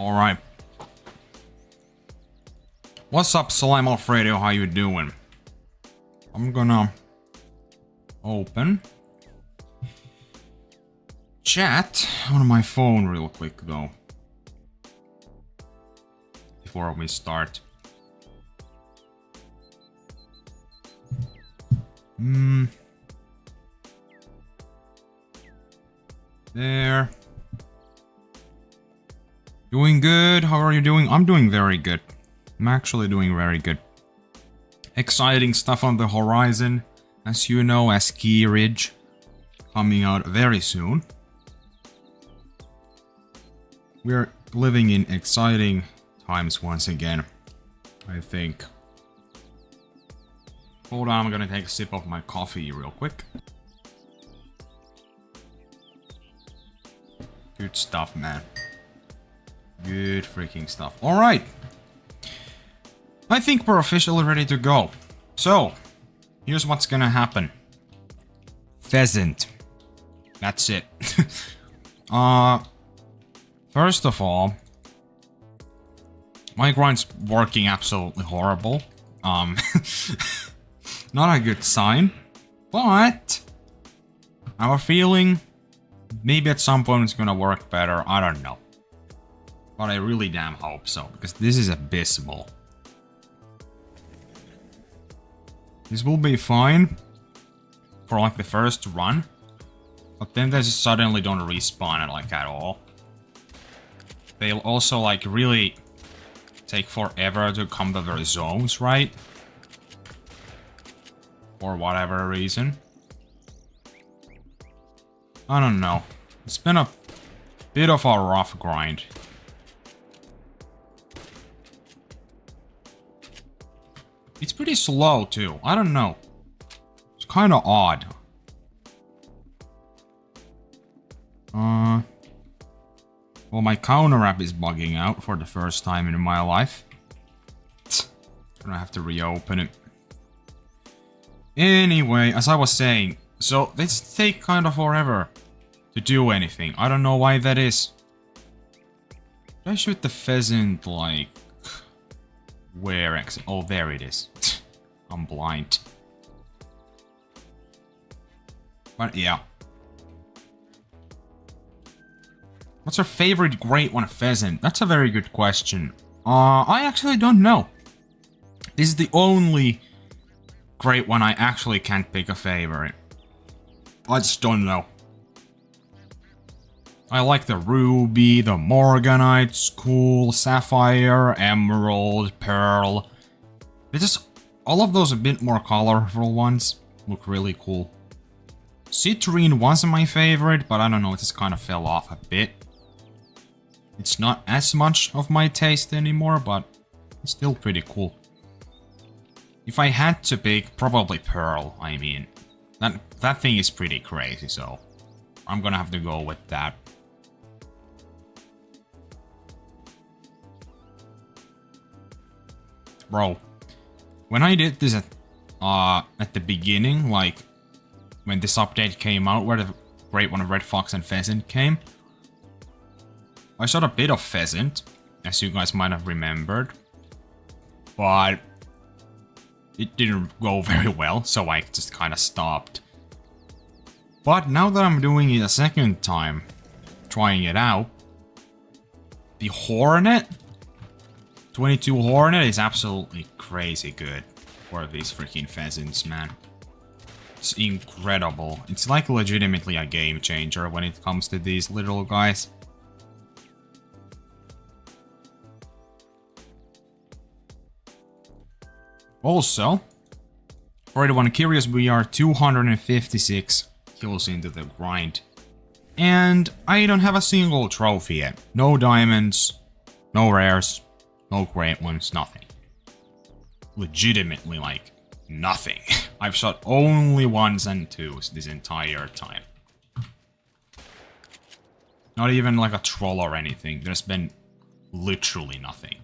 Alright. What's up, Slime Alfredo? How you doing? I'm gonna open chat on my phone real quick though. Before we start. There. Doing good. How are you doing? I'm doing very good. I'm actually doing very good. Exciting stuff on the horizon. As you know, as Ski Ridge coming out very soon. We're living in exciting times once again, I think. Hold on, I'm gonna take a sip of my coffee real quick. Good stuff, man. Good freaking stuff. Alright. I think we're officially ready to go. So, here's what's gonna happen. Pheasant. That's it. First of all, my grind's working absolutely horrible. Not a good sign, but I have a feeling maybe at some point it's gonna work better. I don't know. But I really damn hope so, because this is abysmal. This will be fine for like the first run, but then they just suddenly don't respawn it like at all. They'll also like really take forever to come to their zones, right? For whatever reason. I don't know. It's been a bit of a rough grind. It's pretty slow too. I don't know. It's kind of odd. Well, my counter app is bugging out for the first time in my life. I'm gonna have to reopen it. Anyway, as I was saying, so this take kind of forever to do anything. I don't know why that is. Should I shoot the pheasant like where? Oh, there it is. I'm blind. But yeah. What's your favorite Great One Pheasant? That's a very good question. I actually don't know. This is the only Great One I actually can't pick a favorite. I just don't know. I like the Ruby, the Morganite's cool, Sapphire, Emerald, Pearl. They just, all of those a bit more colorful ones look really cool. Citrine was my favorite, but I don't know, it just kind of fell off a bit. It's not as much of my taste anymore, but it's still pretty cool. If I had to pick, probably Pearl, I mean. That thing is pretty crazy, so I'm gonna have to go with that. Bro, when I did this at the beginning, like when this update came out, where the Great One of Red Fox and Pheasant came, I shot a bit of Pheasant, as you guys might have remembered, but it didn't go very well, so I just kind of stopped. But now that I'm doing it a second time, trying it out, the Hornet, 22 Hornet is absolutely crazy good for these freaking pheasants, man. It's incredible. It's like legitimately a game changer when it comes to these little guys. Also, for anyone curious, we are 256 kills into the grind. And I don't have a single trophy yet. No diamonds, no rares, no great ones, nothing. Legitimately, like, nothing. I've shot only 1s and 2s this entire time. Not even like a troll or anything. There's been literally nothing.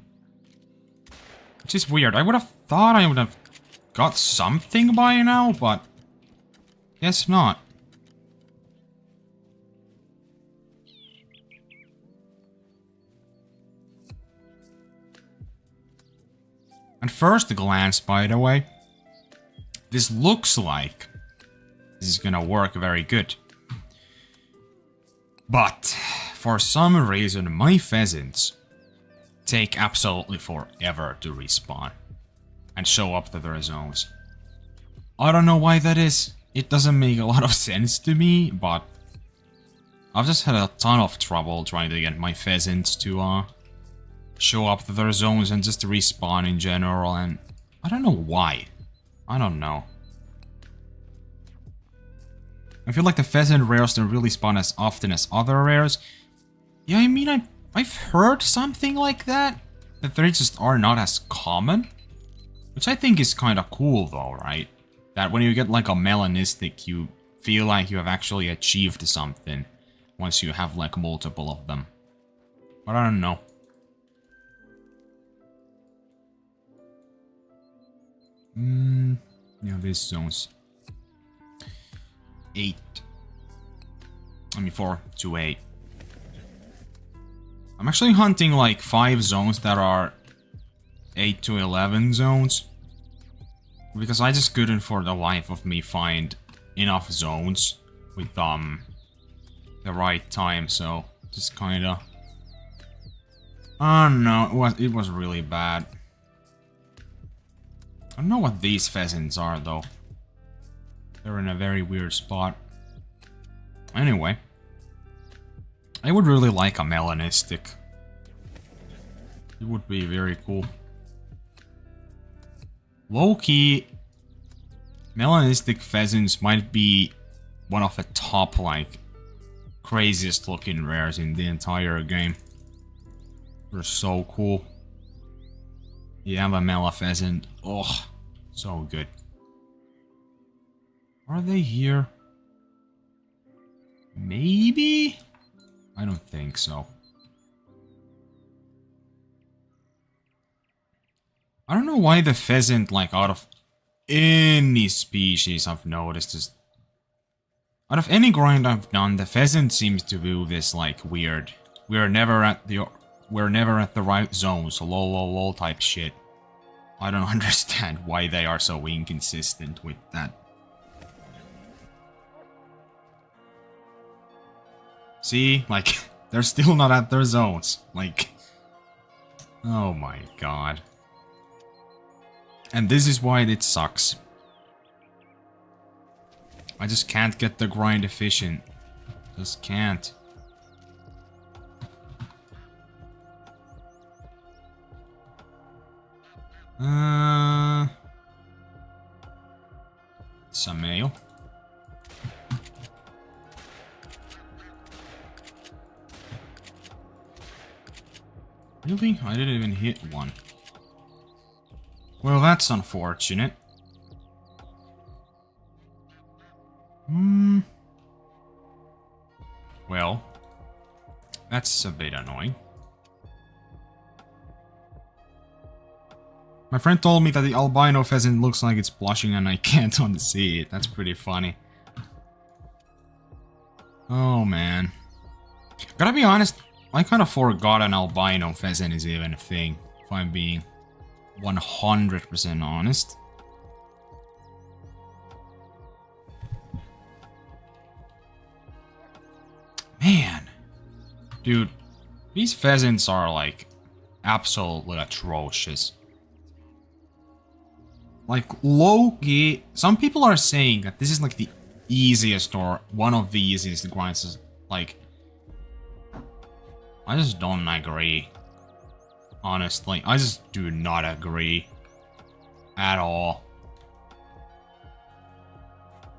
Which is weird. I would have thought I would have got something by now, but guess not. At first glance, by the way, this looks like this is gonna work very good. But for some reason, my pheasants take absolutely forever to respawn and show up to their zones. I don't know why that is. It doesn't make a lot of sense to me, but I've just had a ton of trouble trying to get my pheasants to show up to their zones and just respawn in general, and I don't know why. I don't know. I feel like the pheasant rares don't really spawn as often as other rares. Yeah, I mean, I've heard something like that. That they just are not as common. Which I think is kind of cool though, right? That when you get like a melanistic, you feel like you have actually achieved something. Once you have like multiple of them. But I don't know. Yeah, these zones. 4 to 8. I'm actually hunting like 5 zones that are 8 to 11 zones. Because I just couldn't for the life of me find enough zones with the right time, so just kinda... Oh no, it was really bad. I don't know what these pheasants are though. They're in a very weird spot. Anyway. I would really like a melanistic. It would be very cool. Low-key, melanistic pheasants might be one of the top, like, craziest looking rares in the entire game. They're so cool. You have a mela pheasant. Oh, so good. Are they here? Maybe? I don't think so. I don't know why the pheasant, like, out of any species I've noticed is... Out of any grind I've done, the pheasant seems to do this, like, weird... We're never at the right zones, lol lol lol type shit. I don't understand why they are so inconsistent with that. See? Like, they're still not at their zones. Like... Oh my god. And this is why it sucks. I just can't get the grind efficient. Just can't. It's a male. Really? I didn't even hit one. Well, that's unfortunate. Well, that's a bit annoying. My friend told me that the albino pheasant looks like it's blushing and I can't unsee it. That's pretty funny. Oh man. Gotta be honest, I kind of forgot an albino pheasant is even a thing, if I'm being 100% honest. Man. Dude, these pheasants are like absolutely atrocious. Like low-key, some people are saying that this is like the easiest or one of the easiest grinds. Like, I just don't agree. Honestly, I just do not agree at all.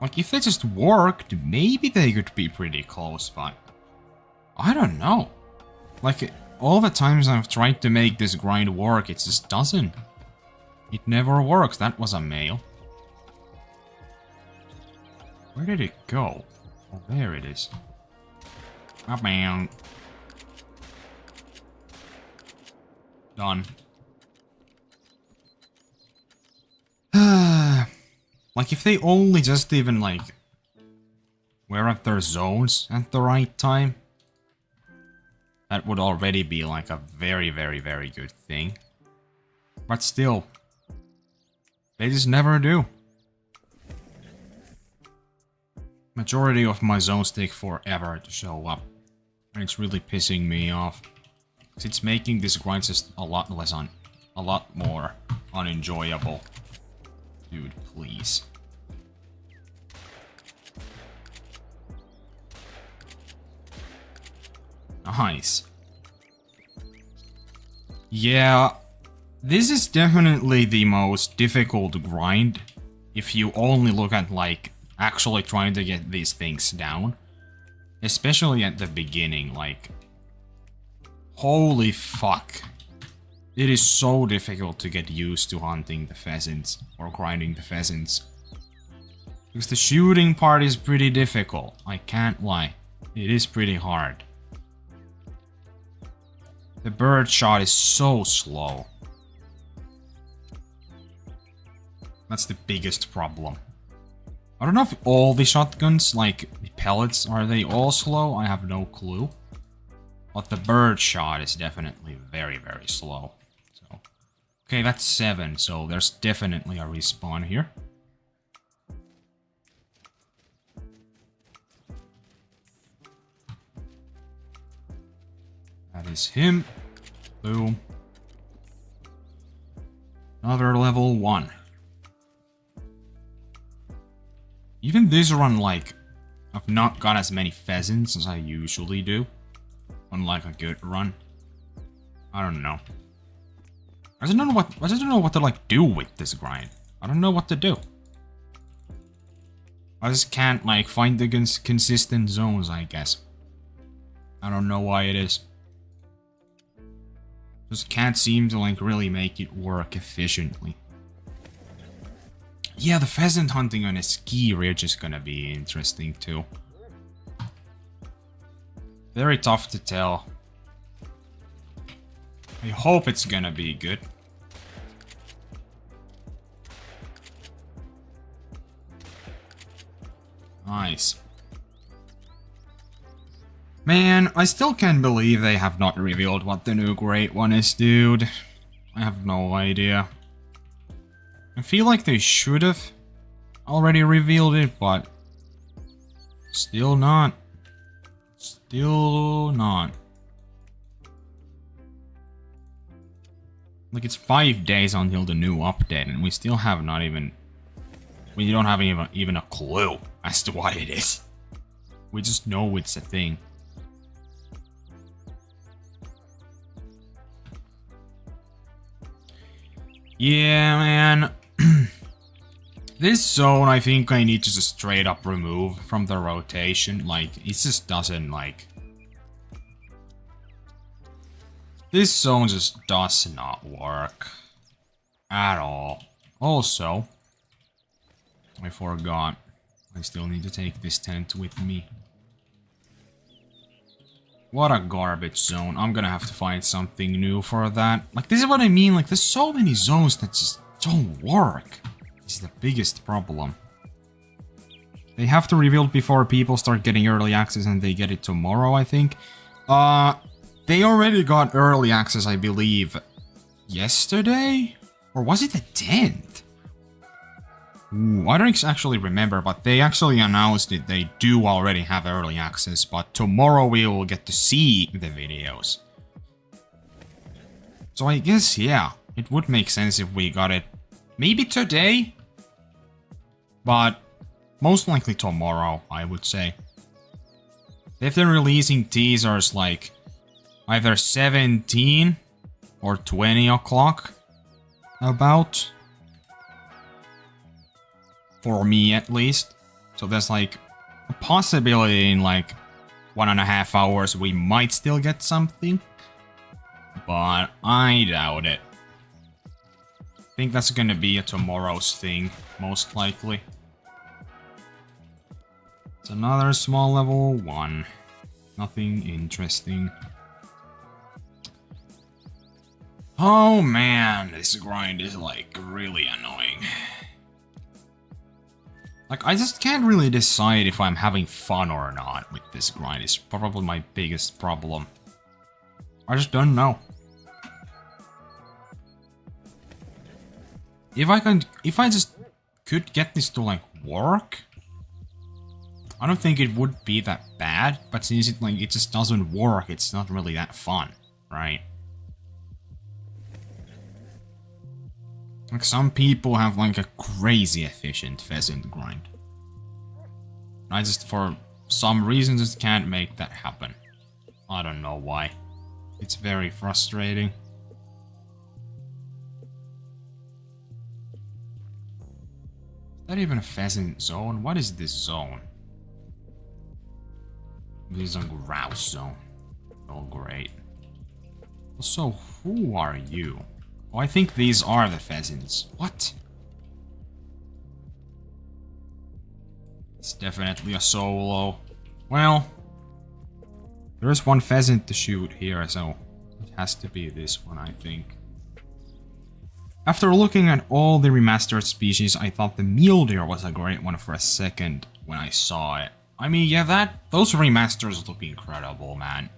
Like, if they just worked, maybe they could be pretty close, but I don't know. Like, all the times I've tried to make this grind work, it just doesn't. It never works. That was a male. Where did it go? Oh, there it is. Bam. Done. Like, if they only just even, like, were at their zones at the right time, that would already be, like, a very, very, very good thing. But still, They just never do. Majority of my zones take forever to show up. And it's really pissing me off. It's making this grind just a lot more unenjoyable. Dude, please. Nice. Yeah, this is definitely the most difficult grind if you only look at, like, actually trying to get these things down. Especially at the beginning, like... Holy fuck. It is so difficult to get used to hunting the pheasants, or grinding the pheasants. Because the shooting part is pretty difficult, I can't lie. It is pretty hard. The bird shot is so slow. That's the biggest problem. I don't know if all the shotguns, like the pellets, are they all slow? I have no clue. But the bird shot is definitely very, very slow. So, okay, that's 7, so there's definitely a respawn here. That is him. Boom. Another level 1. Even this run, like, I've not got as many pheasants as I usually do. Unlike a good run. I don't know. I just don't know what to, like, do with this grind. I don't know what to do. I just can't, like, find the consistent zones, I guess. I don't know why it is. Just can't seem to, like, really make it work efficiently. Yeah, the pheasant hunting on a ski ridge is gonna be interesting too. Very tough to tell. I hope it's gonna be good. Nice. Man, I still can't believe they have not revealed what the new Great One is, dude. I have no idea. I feel like they should have already revealed it, but still not. Still not. Like, it's 5 days until the new update, and we still have not even... We don't have even a clue as to what it is. We just know it's a thing. Yeah, man. This zone, I think I need to just straight up remove from the rotation. Like, it just doesn't, like... This zone just does not work. At all. Also, I forgot. I still need to take this tent with me. What a garbage zone. I'm gonna have to find something new for that. Like, this is what I mean. Like, there's so many zones that just don't work. This is the biggest problem. They have to reveal it before people start getting early access, and they get it tomorrow, I think. They already got early access, I believe, yesterday? Or was it the 10th? Ooh, I don't actually remember, but they actually announced it. They do already have early access, but tomorrow we will get to see the videos. So I guess, yeah, it would make sense if we got it maybe today, but most likely tomorrow, I would say. If they're releasing teasers like either 17 or 20 o'clock, about. For me, at least. So there's like a possibility in like 1.5 hours we might still get something. But I doubt it. I think that's gonna be a tomorrow's thing, most likely. It's another small level 1. Nothing interesting. Oh man, this grind is like really annoying. Like, I just can't really decide if I'm having fun or not with this grind. It's probably my biggest problem. I just don't know. if I just could get this to like work, I don't think it would be that bad, but since it just doesn't work, it's not really that fun, right? Like some people have like a crazy efficient pheasant grind. I just for some reason just can't make that happen. I don't know why. It's very frustrating. Is that even a pheasant zone? What is this zone? This is a grouse zone. Oh, great. So, who are you? Oh, I think these are the pheasants. What? It's definitely a solo. Well, there's one pheasant to shoot here, so it has to be this one, I think. After looking at all the remastered species, I thought the mule deer was a great one for a second when I saw it. I mean, yeah, those remasters look incredible, man.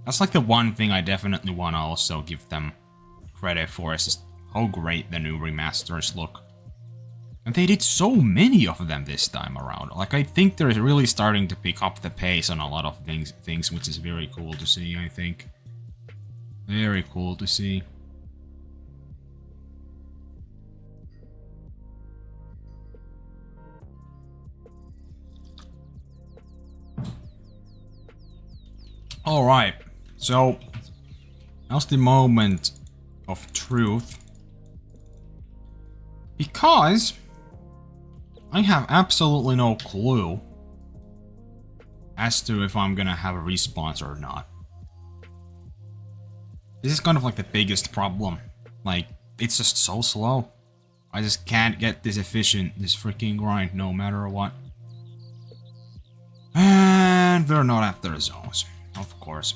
That's like the one thing I definitely want to also give them credit for, is just how great the new remasters look. And they did so many of them this time around. Like, I think they're really starting to pick up the pace on a lot of things, which is very cool to see, I think. Very cool to see. Alright, so now's the moment of truth. Because I have absolutely no clue as to if I'm gonna have a response or not. This is kind of like the biggest problem. Like, it's just so slow. I just can't get this efficient, this freaking grind, no matter what. And they're not at their zones. Of course.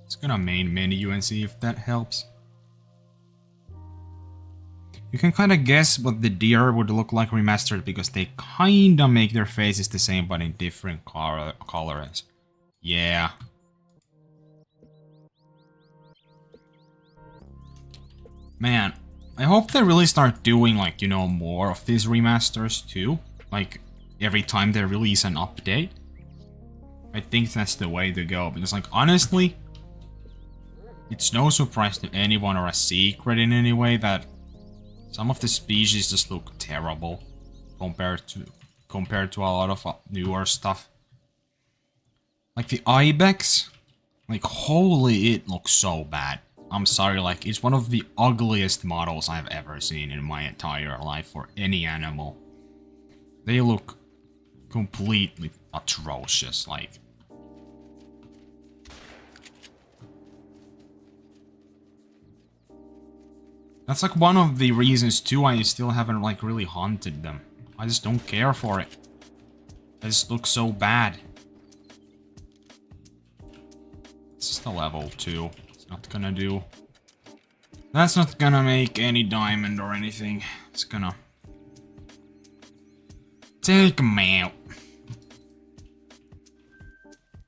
Let's go to main menu and see if that helps. You can kind of guess what the deer would look like remastered because they kind of make their faces the same but in different colors. Yeah. Man, I hope they really start doing like, you know, more of these remasters too. Like, every time they release an update. I think that's the way to go, because like, honestly, it's no surprise to anyone or a secret in any way that some of the species just look terrible compared to a lot of newer stuff. Like the ibex, like holy, it looks so bad. I'm sorry, like it's one of the ugliest models I've ever seen in my entire life for any animal. They look completely atrocious, like. That's like one of the reasons too I still haven't like really hunted them. I just don't care for it. They just look so bad. It's just a level 2. It's not gonna do. That's not gonna make any diamond or anything. It's gonna take them out.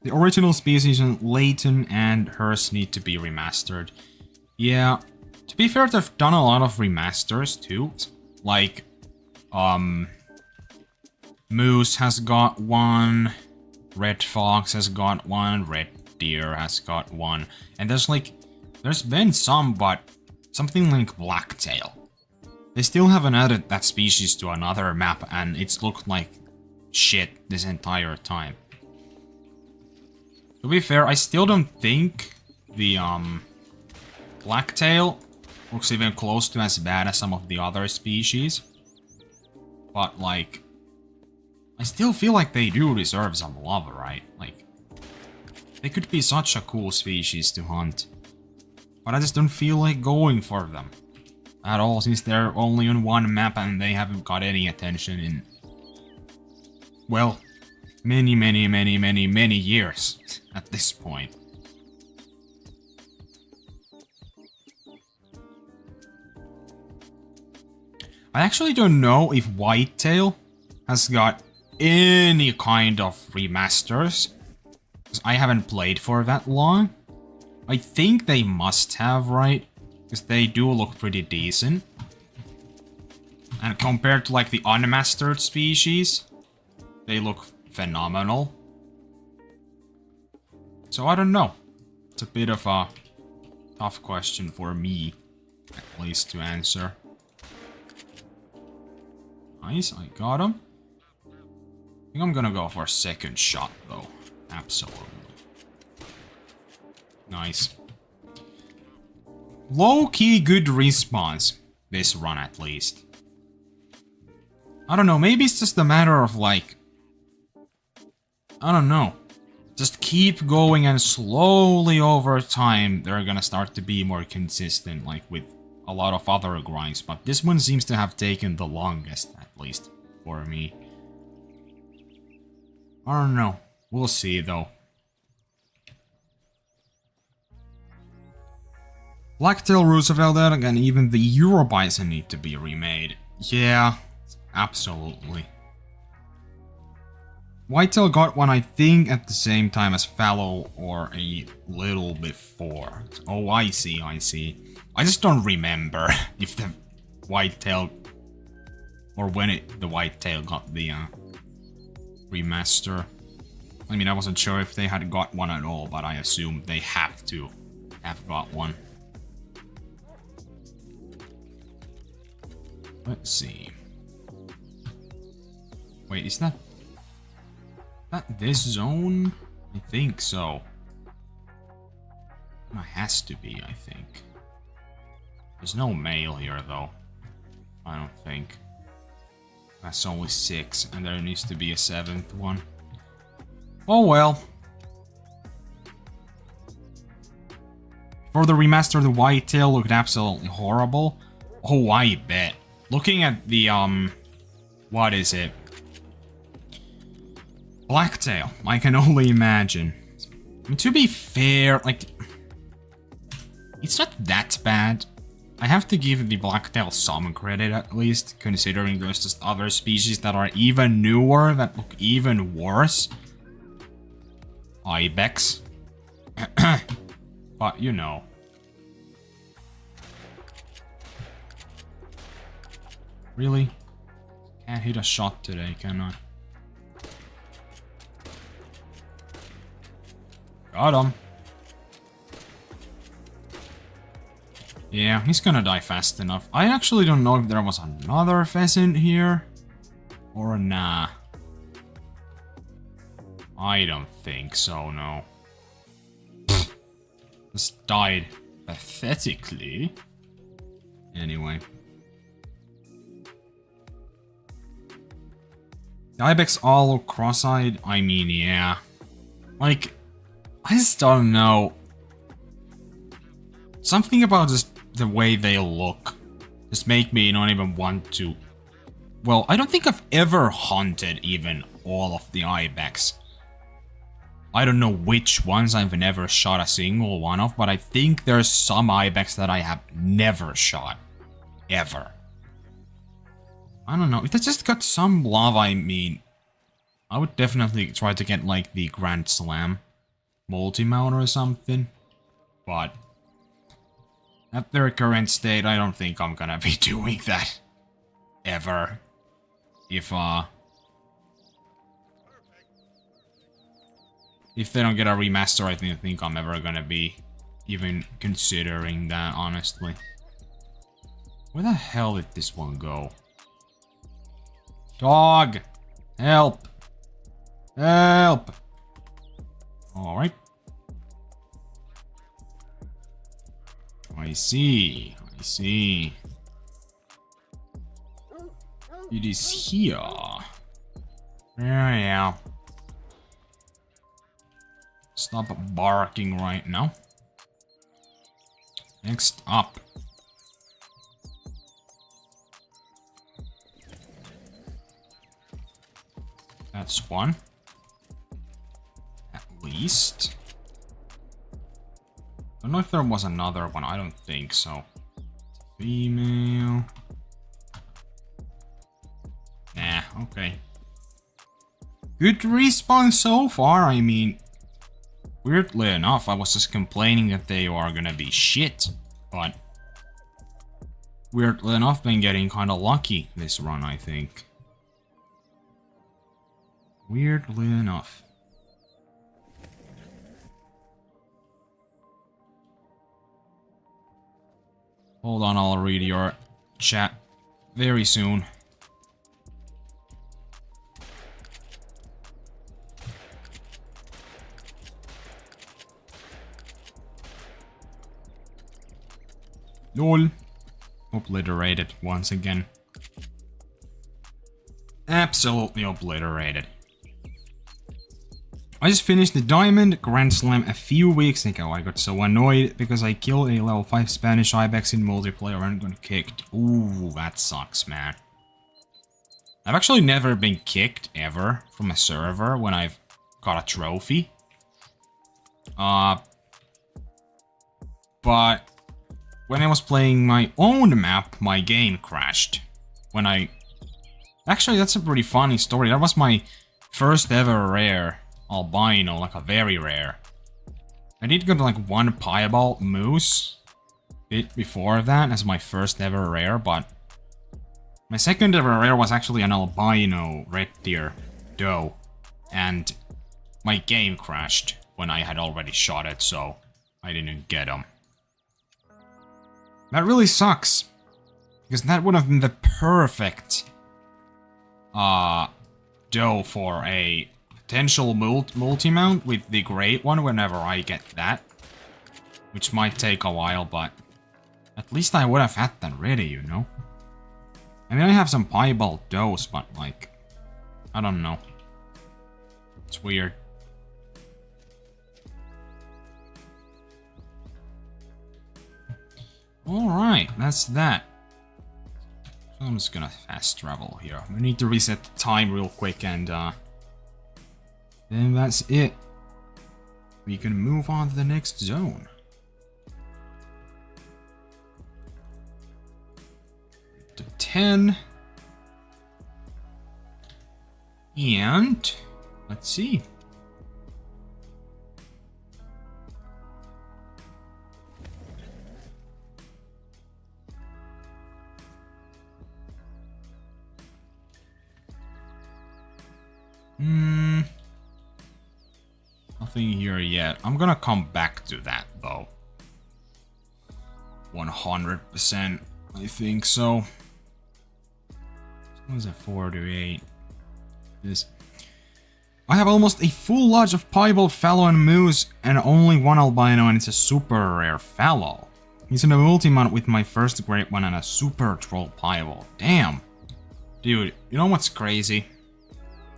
The original species in Layton and Hearst need to be remastered. Yeah. To be fair, they've done a lot of remasters too. Like, Moose has got one, Red Fox has got one, Red Deer has got one, and there's been some, but something like Blacktail. They still haven't added that species to another map, and it's looked like shit this entire time. To be fair, I still don't think the, Blacktail looks even close to as bad as some of the other species. But, like, I still feel like they do deserve some love, right? Like, they could be such a cool species to hunt. But I just don't feel like going for them at all, since they're only on one map and they haven't got any attention in, well, many years at this point. I actually don't know if Whitetail has got any kind of remasters, because I haven't played for that long. I think they must have, right? Because they do look pretty decent. And compared to like the unmastered species, they look phenomenal. So I don't know. It's a bit of a tough question for me, at least, to answer. Nice, I got him. I think I'm gonna go for a second shot, though. Absolutely. Nice. Low-key good response. This run, at least. I don't know, maybe it's just a matter of, like... I don't know. Just keep going and slowly over time, they're gonna start to be more consistent, like with a lot of other grinds. But this one seems to have taken the longest, at least, for me. I don't know. We'll see, though. Blacktail Roosevelt and even the Euro Bison need to be remade. Yeah, absolutely. Whitetail got one, I think, at the same time as Fallow or a little before. Oh, I see, I see. I just don't remember if the Whitetail or when the Whitetail got the remaster. I mean, I wasn't sure if they had got one at all, but I assume they have to have got one. Let's see. Wait, is that this zone? I think so. It has to be, I think. There's no male here, though. I don't think. That's only 6, and there needs to be a 7th one. Oh well. For the remaster, the Whitetail looked absolutely horrible. Oh, I bet. Looking at the, what is it? Blacktail, I can only imagine. I mean, to be fair, like, it's not that bad. I have to give the Blacktail some credit, at least, considering there's just other species that are even newer, that look even worse. Ibex. But, you know. Really? Can't hit a shot today, can I? Got him. Yeah, he's gonna die fast enough. I actually don't know if there was another pheasant here. Or nah. I don't think so, no. Just died pathetically. Anyway. The Ibex all look cross-eyed? I mean, yeah. Like, I just don't know. Something about just the way they look just make me not even want to... Well, I don't think I've ever hunted even all of the Ibex. I don't know which ones I've never shot a single one of, but I think there's some Ibex that I have never shot. Ever. I don't know, if they just got some love, I mean... I would definitely try to get, like, the Grand Slam multi-mount or something. But... at their current state, I don't think I'm gonna be doing that. Ever. If they don't get a remaster, I think I'm ever gonna be even considering that, honestly. Where the hell did this one go? Dog! Help! Help! Alright. I see. I see. It is here. Yeah. Stop barking right now. Next up. That's one. At least. I don't know if there was another one. I don't think so. Female. Nah, okay. Good respawn so far, I mean... weirdly enough, I was just complaining that they are gonna be shit, but... weirdly enough, been getting kind of lucky this run, I think. Weirdly enough. Hold on, I'll read your chat very soon. LOL. Obliterated once again. Absolutely obliterated. I just finished the Diamond Grand Slam a few weeks ago. I got so annoyed because I killed a level 5 Spanish Ibex in multiplayer and got kicked. Ooh, that sucks, man. I've actually never been kicked ever from a server when I've got a trophy. But when I was playing my own map, my game crashed. Actually, that's a pretty funny story. That was my first ever rare albino, like a very rare. I did get like one piebald moose bit before that as my first ever rare, but my second ever rare was actually an albino red deer doe, and my game crashed when I had already shot it, so I didn't get him. That really sucks, because that would have been the perfect doe for a potential multi-mount with the Great One whenever I get that. Which might take a while, but at least I would have had that ready, you know? I mean, I have some piebald does, but like, I don't know. It's weird. Alright, that's that. So I'm just gonna fast travel here. We need to reset the time real quick and then that's it. We can move on to the next zone. To 10. And let's see. Nothing here yet. I'm gonna come back to that though. 100%, I think so. What is it, 4 to 8? This. I have almost a full lodge of piebald fallow and moose, and only one albino, and it's a super rare fallow. He's in a multi-mount with my first Great One and a super troll piebald. Damn. Dude, you know what's crazy?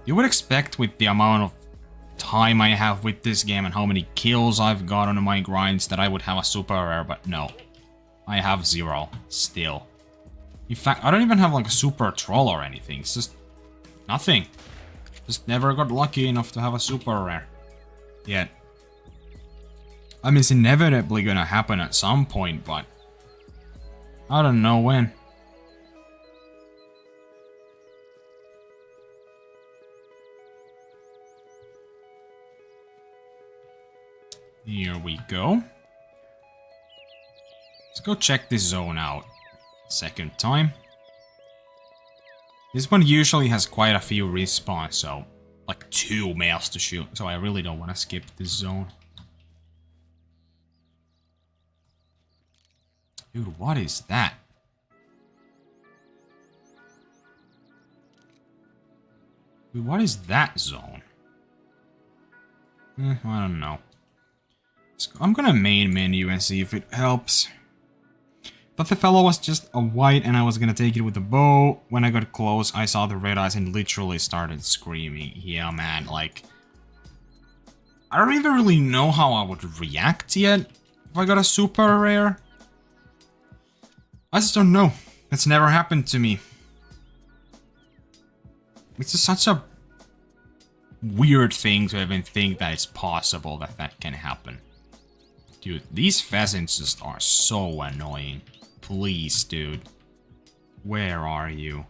You would expect with the amount of time I have with this game and how many kills I've got on my grinds that I would have a super rare, but no. I have 0, still. In fact, I don't even have like a super troll or anything, it's just nothing. Just never got lucky enough to have a super rare. Yet. I mean, it's inevitably gonna happen at some point, but I don't know when. Here we go. Let's go check this zone out. Second time. This one usually has quite a few respawns, so like 2 males to shoot, so I really don't want to skip this zone. Dude, what is that? Dude, what is that zone? I don't know. I'm gonna main menu and see if it helps. But the fellow was just a white and I was gonna take it with a bow. When I got close, I saw the red eyes and literally started screaming. Yeah, man, like... I don't even really know how I would react yet if I got a super rare. I just don't know. It's never happened to me. It's just such a weird thing to even think that it's possible that that can happen. Dude, these pheasants just are so annoying. Please, dude. Where are you?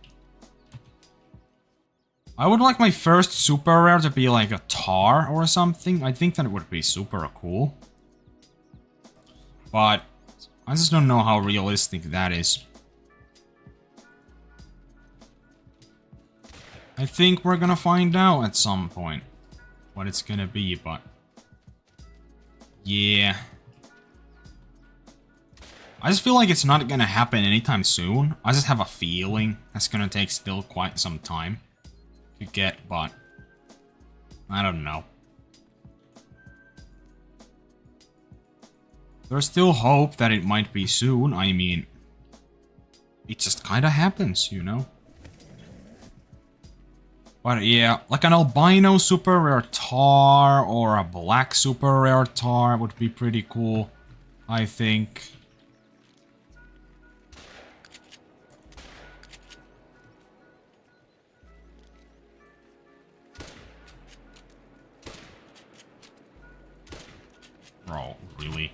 I would like my first super rare to be like a tar or something. I think that would be super cool. But I just don't know how realistic that is. I think we're gonna find out at some point what it's gonna be, but yeah. I just feel like it's not gonna happen anytime soon. I just have a feeling that's gonna take still quite some time to get, but I don't know. There's still hope that it might be soon. I mean, it just kinda happens, you know? But yeah, like an albino super rare tar or a black super rare tar would be pretty cool, I think. Bro, really?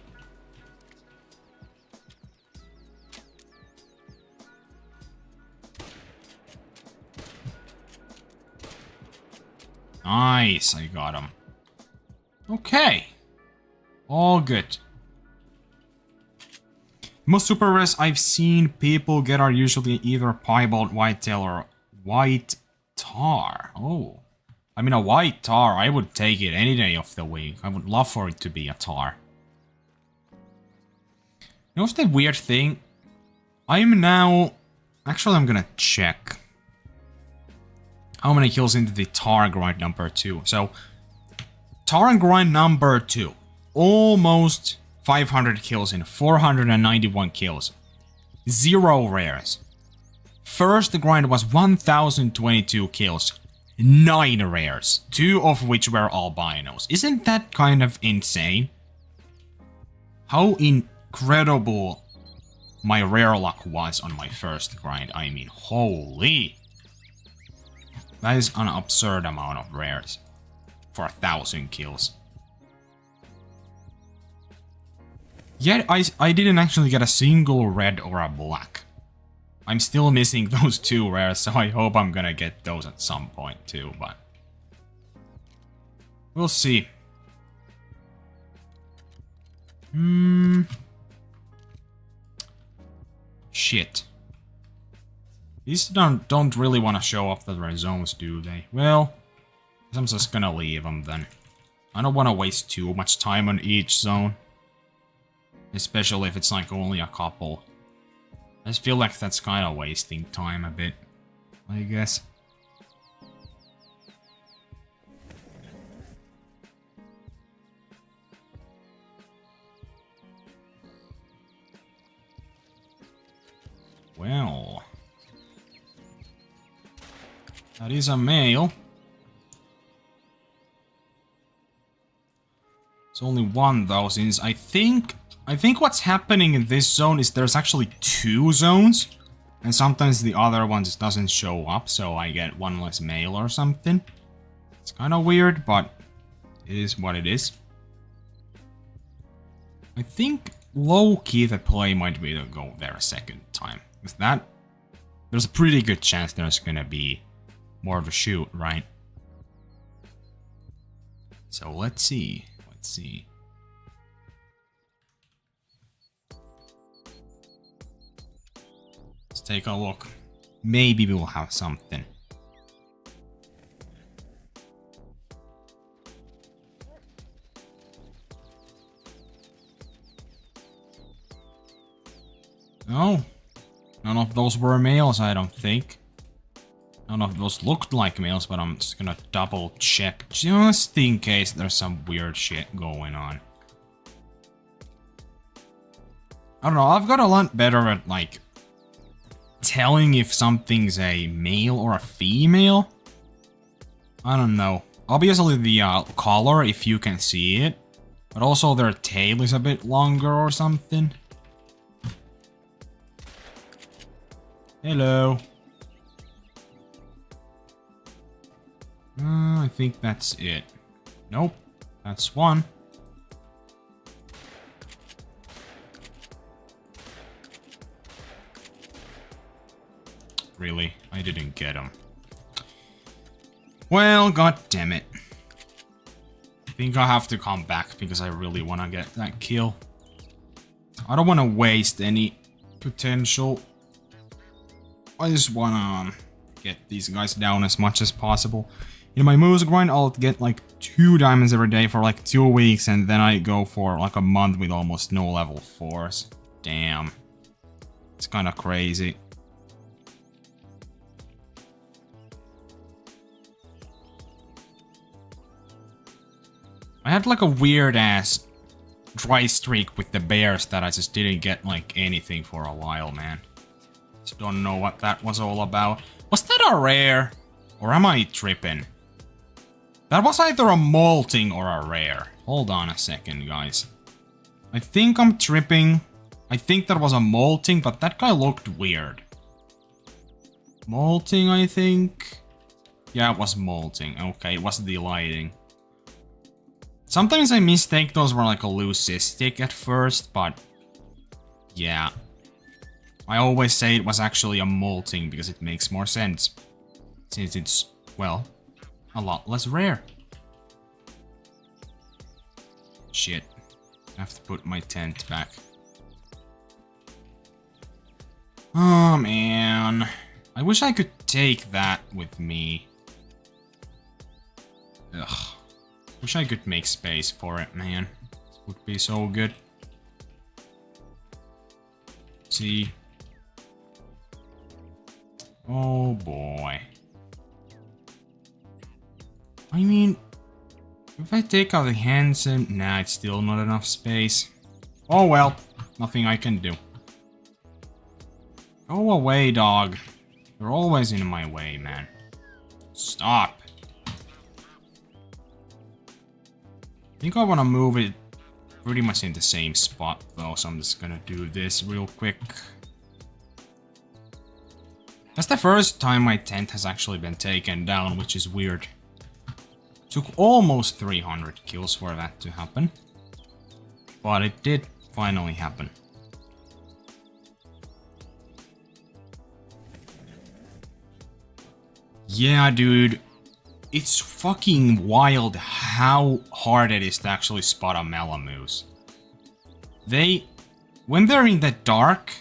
Nice, I got him. Okay. All good. Most super rares I've seen people get are usually either piebald, whitetail, or white tar. Oh. I mean, a white tar, I would take it any day of the week. I would love for it to be a tar. You know what's the weird thing? I'm now... Actually, I'm gonna check how many kills into the tar grind number 2. So, tar and grind number 2. Almost 500 kills in 491 kills. 0 rares. First grind was 1022 kills. 9 rares. 2 of which were albinos. Isn't that kind of insane? How incredible my rare luck was on my first grind. I mean, holy. That is an absurd amount of rares for 1,000 kills. Yet I didn't actually get a single red or a black. I'm still missing those 2 rares, so I hope I'm gonna get those at some point too, but we'll see. Shit. These don't really want to show up the zones, do they? Well, I'm just gonna leave them then. I don't want to waste too much time on each zone. Especially if it's like only a couple. I just feel like that's kind of wasting time a bit, I guess. Well... That is a male. It's only one though, since I think what's happening in this zone is there's actually 2 zones. And sometimes the other one just doesn't show up, so I get one less male or something. It's kind of weird, but it is what it is. I think low-key the play might be to go there a second time. With that, there's a pretty good chance there's gonna be more to shoot, right? So let's see. Let's see. Let's take a look. Maybe we'll have something. No. None of those were males, I don't think. None of those looked like males, but I'm just gonna double check just in case there's some weird shit going on. I don't know, I've got a lot better at, like, telling if something's a male or a female. I don't know. Obviously the color, if you can see it, but also their tail is a bit longer or something. Hello. I think that's it. Nope. That's one. Really? I didn't get him. Well, god damn it. I think I have to come back because I really want to get that kill. I don't want to waste any potential. I just want to get these guys down as much as possible. In my moose grind, I'll get like 2 diamonds every day for like 2 weeks, and then I go for like a month with almost no level 4s. Damn. It's kind of crazy. I had like a weird ass dry streak with the bears that I just didn't get like anything for a while, man. Just don't know what that was all about. Was that a rare? Or am I tripping? That was either a molting or a rare. Hold on a second, guys. I think I'm tripping. I think that was a molting, but that guy looked weird. Molting, I think. Yeah, it was molting. Okay, it was the lighting. Sometimes I mistake those were like a leucistic at first, but yeah. I always say it was actually a molting because it makes more sense. Since it's, well, a lot less rare. Shit. I have to put my tent back. Oh man. I wish I could take that with me. Ugh. Wish I could make space for it, man. This would be so good. See? Oh boy. I mean, if I take out the Hansen, nah, it's still not enough space. Oh well, nothing I can do. Go away, dog. You're always in my way, man. Stop. I think I want to move it pretty much in the same spot though, so I'm just gonna do this real quick. That's the first time my tent has actually been taken down, which is weird. Took almost 300 kills for that to happen. But it did finally happen. Yeah, dude. It's fucking wild how hard it is to actually spot a Malamoose. When they're in the dark,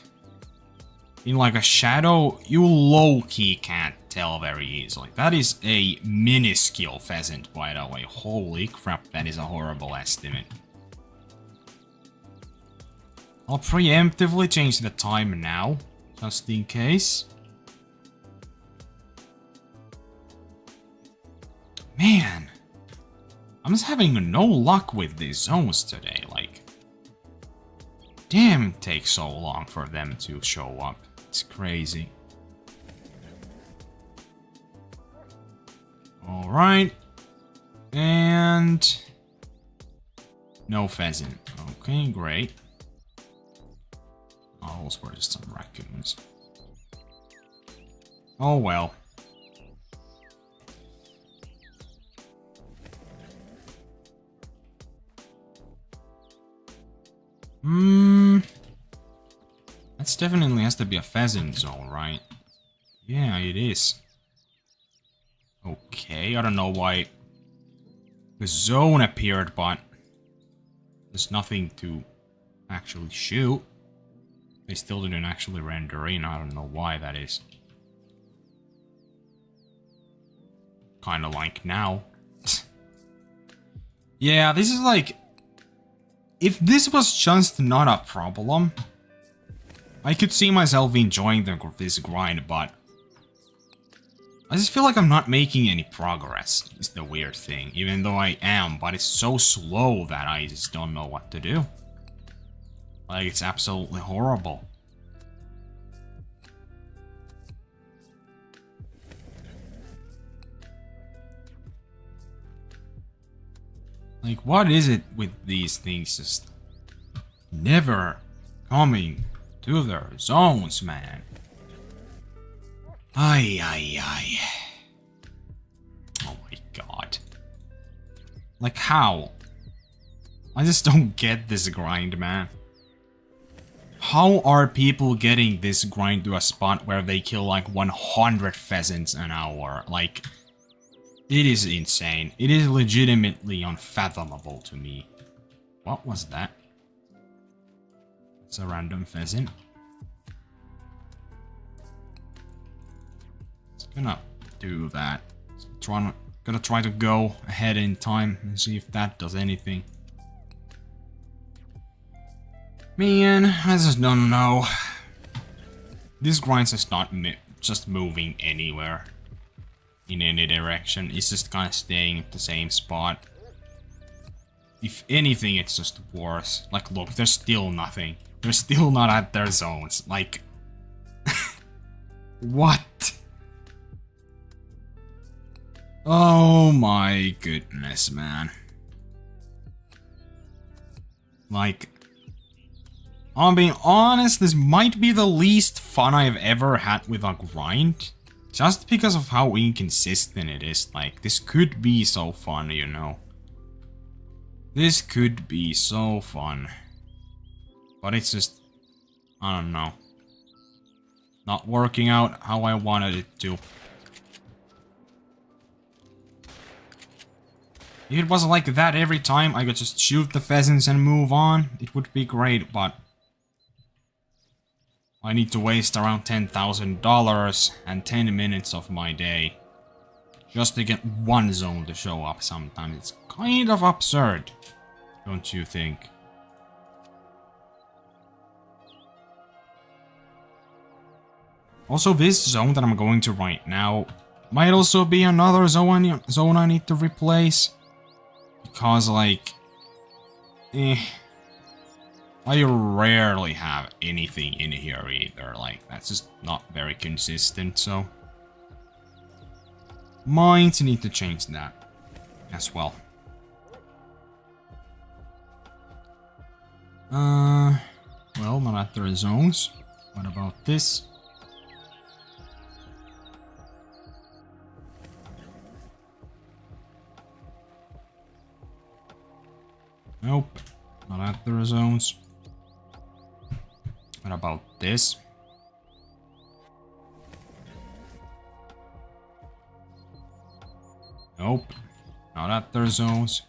in like a shadow, you low-key can't tell very easily. That is a minuscule pheasant, by the way. Holy crap, that is a horrible estimate. I'll preemptively change the time now, just in case. Man, I'm just having no luck with these zones today, like... Damn, it takes so long for them to show up. It's crazy. Alright. And... no pheasant. Okay, great. Oh, those were just some raccoons. Oh well. That's definitely has to be a pheasant zone, right? Yeah, it is. Okay, I don't know why the zone appeared, but there's nothing to actually shoot. They still didn't actually render in, I don't know why that is. Kinda like now. Yeah, this is like... If this was just not a problem, I could see myself enjoying this grind, but... I just feel like I'm not making any progress, is the weird thing. Even though I am, but it's so slow that I just don't know what to do. Like, it's absolutely horrible. Like, what is it with these things just never coming to their zones, man? Ay. Oh my god. Like, how? I just don't get this grind, man. How are people getting this grind to a spot where they kill like 100 pheasants an hour? Like, it is insane. It is legitimately unfathomable to me. What was that? It's a random pheasant. Gonna do that. Gonna try to go ahead in time and see if that does anything. Man, I just don't know. This grind is not just moving anywhere in any direction. It's just kind of staying at the same spot. If anything, it's just worse. Like, look, there's still nothing. They're still not at their zones. Like, what? Oh my goodness, man. Like, I'm being honest, this might be the least fun I've ever had with a grind. Just because of how inconsistent it is. Like, this could be so fun, you know. This could be so fun. But it's just, I don't know. Not working out how I wanted it to. If it was like that every time, I could just shoot the pheasants and move on. It would be great, but I need to waste around $10,000 and 10 minutes of my day just to get one zone to show up sometimes. It's kind of absurd, don't you think? Also, this zone that I'm going to right now might also be another zone I need to replace. Because, like, I rarely have anything in here either. Like, that's just not very consistent, so might need to change that as well. Well, not at their zones. What about this? Nope, not at their zones. What about this? Nope, not at their zones.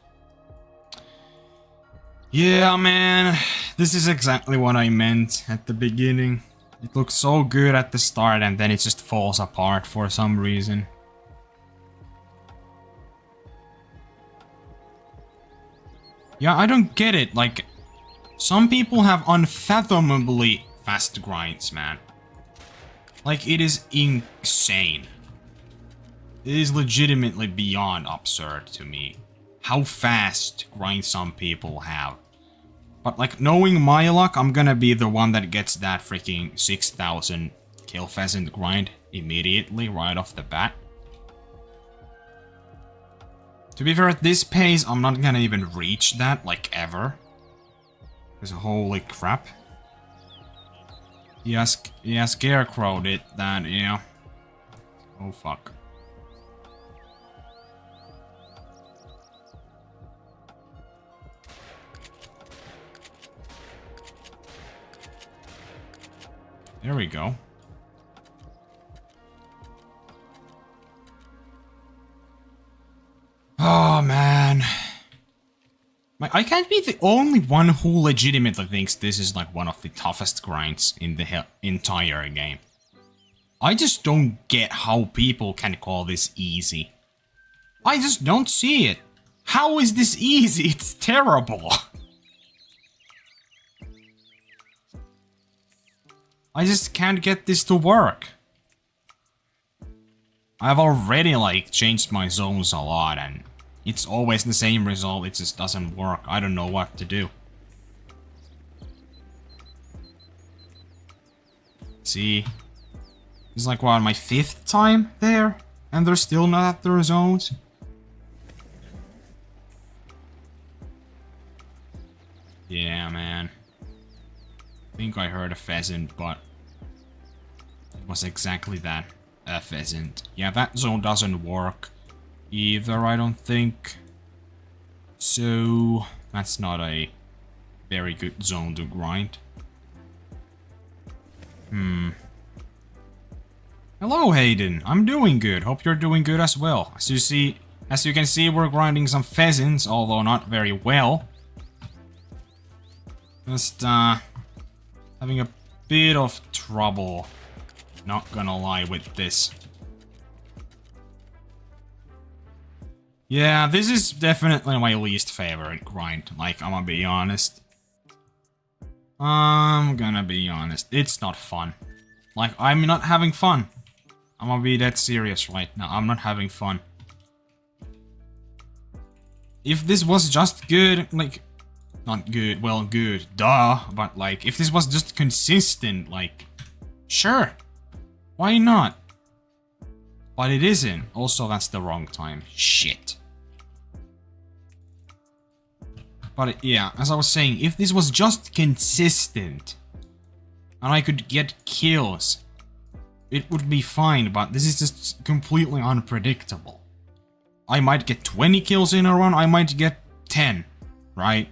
Yeah, man, this is exactly what I meant at the beginning. It looks so good at the start and then it just falls apart for some reason. Yeah, I don't get it. Like, some people have unfathomably fast grinds, man. Like, it is insane. It is legitimately beyond absurd to me how fast grinds some people have. But, like, knowing my luck, I'm gonna be the one that gets that freaking 6,000 kill pheasant grind immediately, right off the bat. To be fair, at this pace, I'm not gonna even reach that, like, ever. Because holy crap. Yeah, scarecrowed it, that, yeah. Oh, fuck. There we go. Oh, man. I can't be the only one who legitimately thinks this is like one of the toughest grinds in the entire game. I just don't get how people can call this easy. I just don't see it. How is this easy? It's terrible. I just can't get this to work. I've already, like, changed my zones a lot and it's always the same result, it just doesn't work. I don't know what to do. See? It's like, what, my 5th time there? And they're still not at their zones? Yeah, man. I think I heard a pheasant, but it was exactly that. A pheasant. Yeah, that zone doesn't work either, I don't think. So, that's not a very good zone to grind. Hello, Hayden. I'm doing good. Hope you're doing good as well. As you can see, we're grinding some pheasants, although not very well. Just, having a bit of trouble. Not gonna lie with this. Yeah, this is definitely my least favorite grind, like, I'm gonna be honest. I'm gonna be honest, it's not fun. Like, I'm not having fun. I'm gonna be that serious right now, I'm not having fun. If this was just good, like, not good, well, good, duh, but like, if this was just consistent, like, sure, why not? But it isn't, also that's the wrong time, shit. But yeah, as I was saying, if this was just consistent, and I could get kills, it would be fine, but this is just completely unpredictable. I might get 20 kills in a run, I might get 10, right?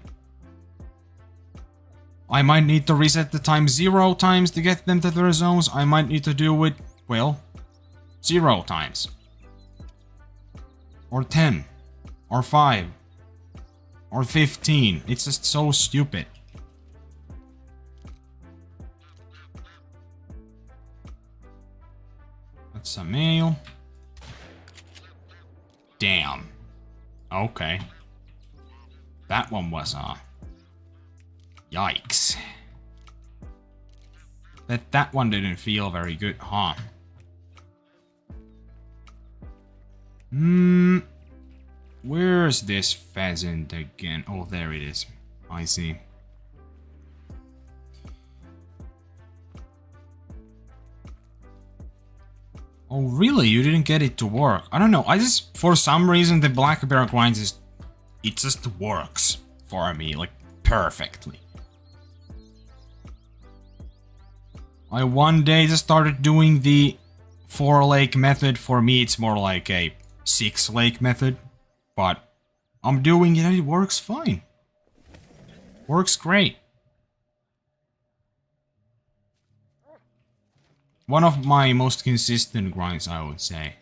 I might need to reset the time 0 times to get them to their zones, I might need to do it, well, 0 times. Or 10. Or 5. Or 15. It's just so stupid. That's a male. Damn. Okay. That one was yikes. That one didn't feel very good, huh? Where's this pheasant again? Oh, there it is. I see. Oh, really? You didn't get it to work? I don't know. I just, for some reason, the black bear grind it just works for me, like, perfectly. I one day just started doing the 4-lake method. For me, it's more like a 6-lake method. But I'm doing it and it works fine. Works great. One of my most consistent grinds, I would say.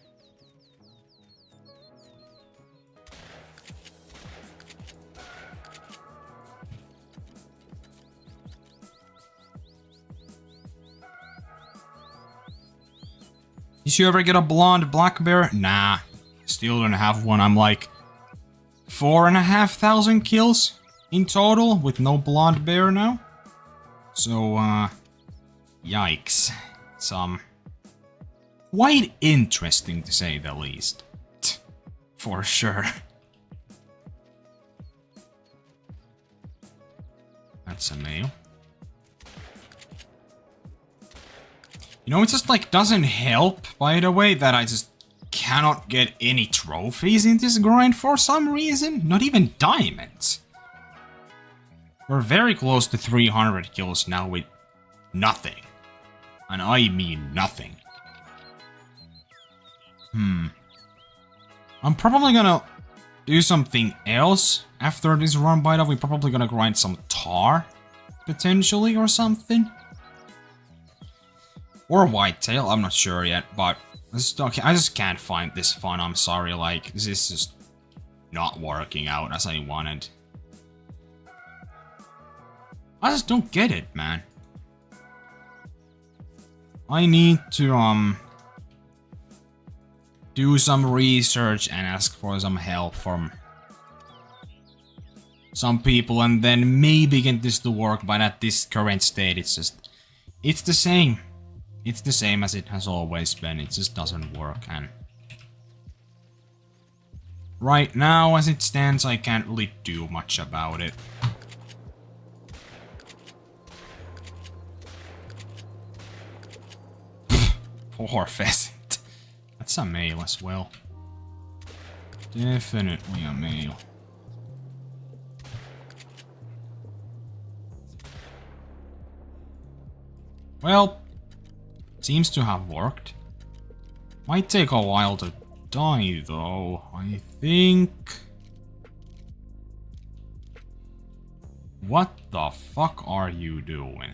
Did you ever get a blonde black bear? Nah, still don't have one. I'm like 4,500 kills in total with no blonde bear now. So, yikes. Some quite interesting to say the least. For sure. That's a male. You know, it just like doesn't help, by the way, that I just cannot get any trophies in this grind for some reason. Not even diamonds. We're very close to 300 kills now with nothing. And I mean nothing. I'm probably gonna do something else after this run, by the way. We're probably gonna grind some tar, potentially, or something. Or whitetail, I'm not sure yet, but okay, I just can't find this fun, I'm sorry, like, this is just not working out as I wanted. I just don't get it, man. I need to, do some research and ask for some help from some people and then maybe get this to work, but at this current state, it's just, it's the same. It's the same as it has always been, it just doesn't work, and right now, as it stands, I can't really do much about it. Poor pheasant. That's a male as well. Definitely a male. Well, seems to have worked. Might take a while to die though, I think. What the fuck are you doing?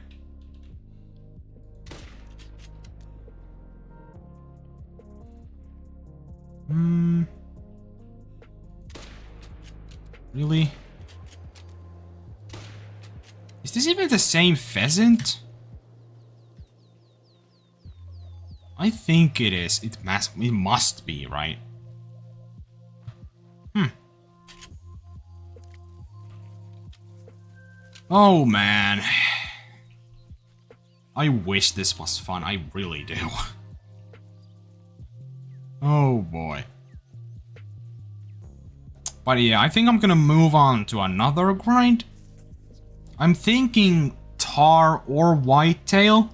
Really? Is this even the same pheasant? I think it is. It must be, right? Oh man. I wish this was fun, I really do. Oh boy. But yeah, I think I'm gonna move on to another grind. I'm thinking tar or whitetail.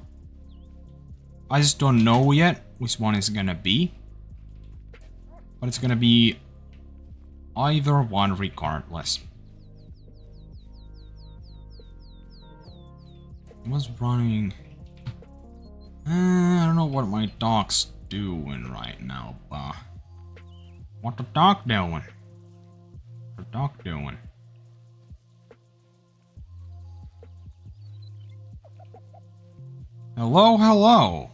I just don't know yet which one it's gonna be. But it's gonna be either one regardless. I was running... I don't know what my dog's doing right now, but... What the dog doing? The dog doing? Hello, hello.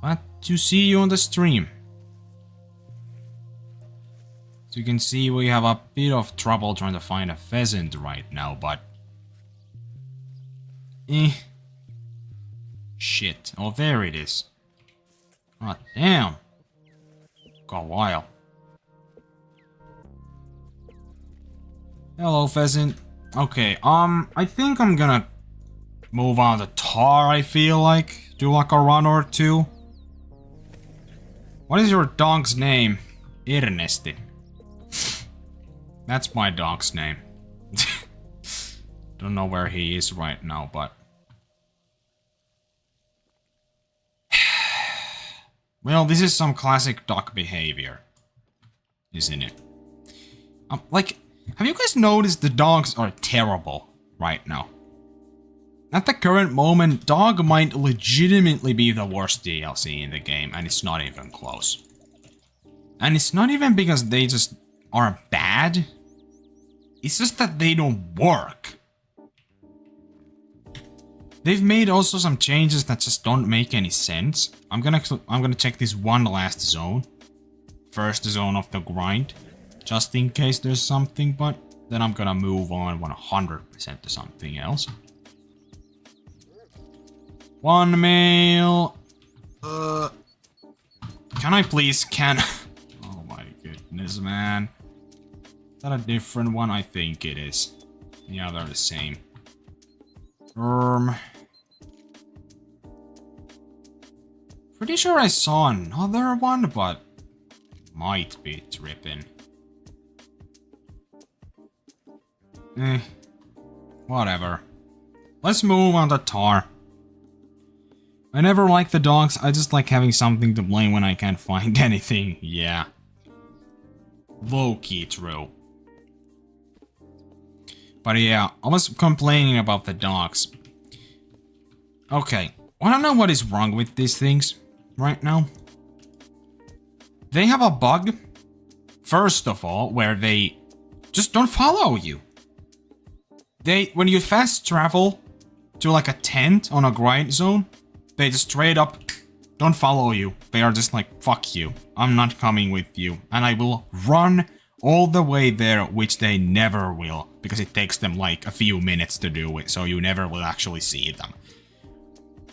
Glad to see you on the stream. As you can see, we have a bit of trouble trying to find a pheasant right now, but... Shit. Oh, there it is. God damn. Got a while. Hello, pheasant. Okay, I think I'm gonna move on to tar, I feel like. Do like a run or two. What is your dog's name? Ernesti. That's my dog's name. Don't know where he is right now, but... Well, this is some classic dog behavior. Isn't it? Like, have you guys noticed the dogs are terrible right now? At the current moment, dog might legitimately be the worst DLC in the game, and it's not even close. And it's not even because they just are bad. It's just that they don't work. They've made also some changes that just don't make any sense. I'm gonna check this one last zone. First zone of the grind. Just in case there's something, but then I'm gonna move on 100% to something else. One mail. Can I please Oh my goodness, man. Is that a different one? I think it is. Yeah, they're the same. Pretty sure I saw another one, but might be tripping. Whatever. Let's move on to tar. I never like the dogs, I just like having something to blame when I can't find anything. Yeah. Low-key true. But yeah, I was complaining about the dogs. Okay, I don't know what is wrong with these things right now. They have a bug, first of all, where they just don't follow you. When you fast travel to like a tent on a grind zone, they just straight up don't follow you. They are just like, fuck you, I'm not coming with you. And I will run all the way there, which they never will, because it takes them like a few minutes to do it, so you never will actually see them.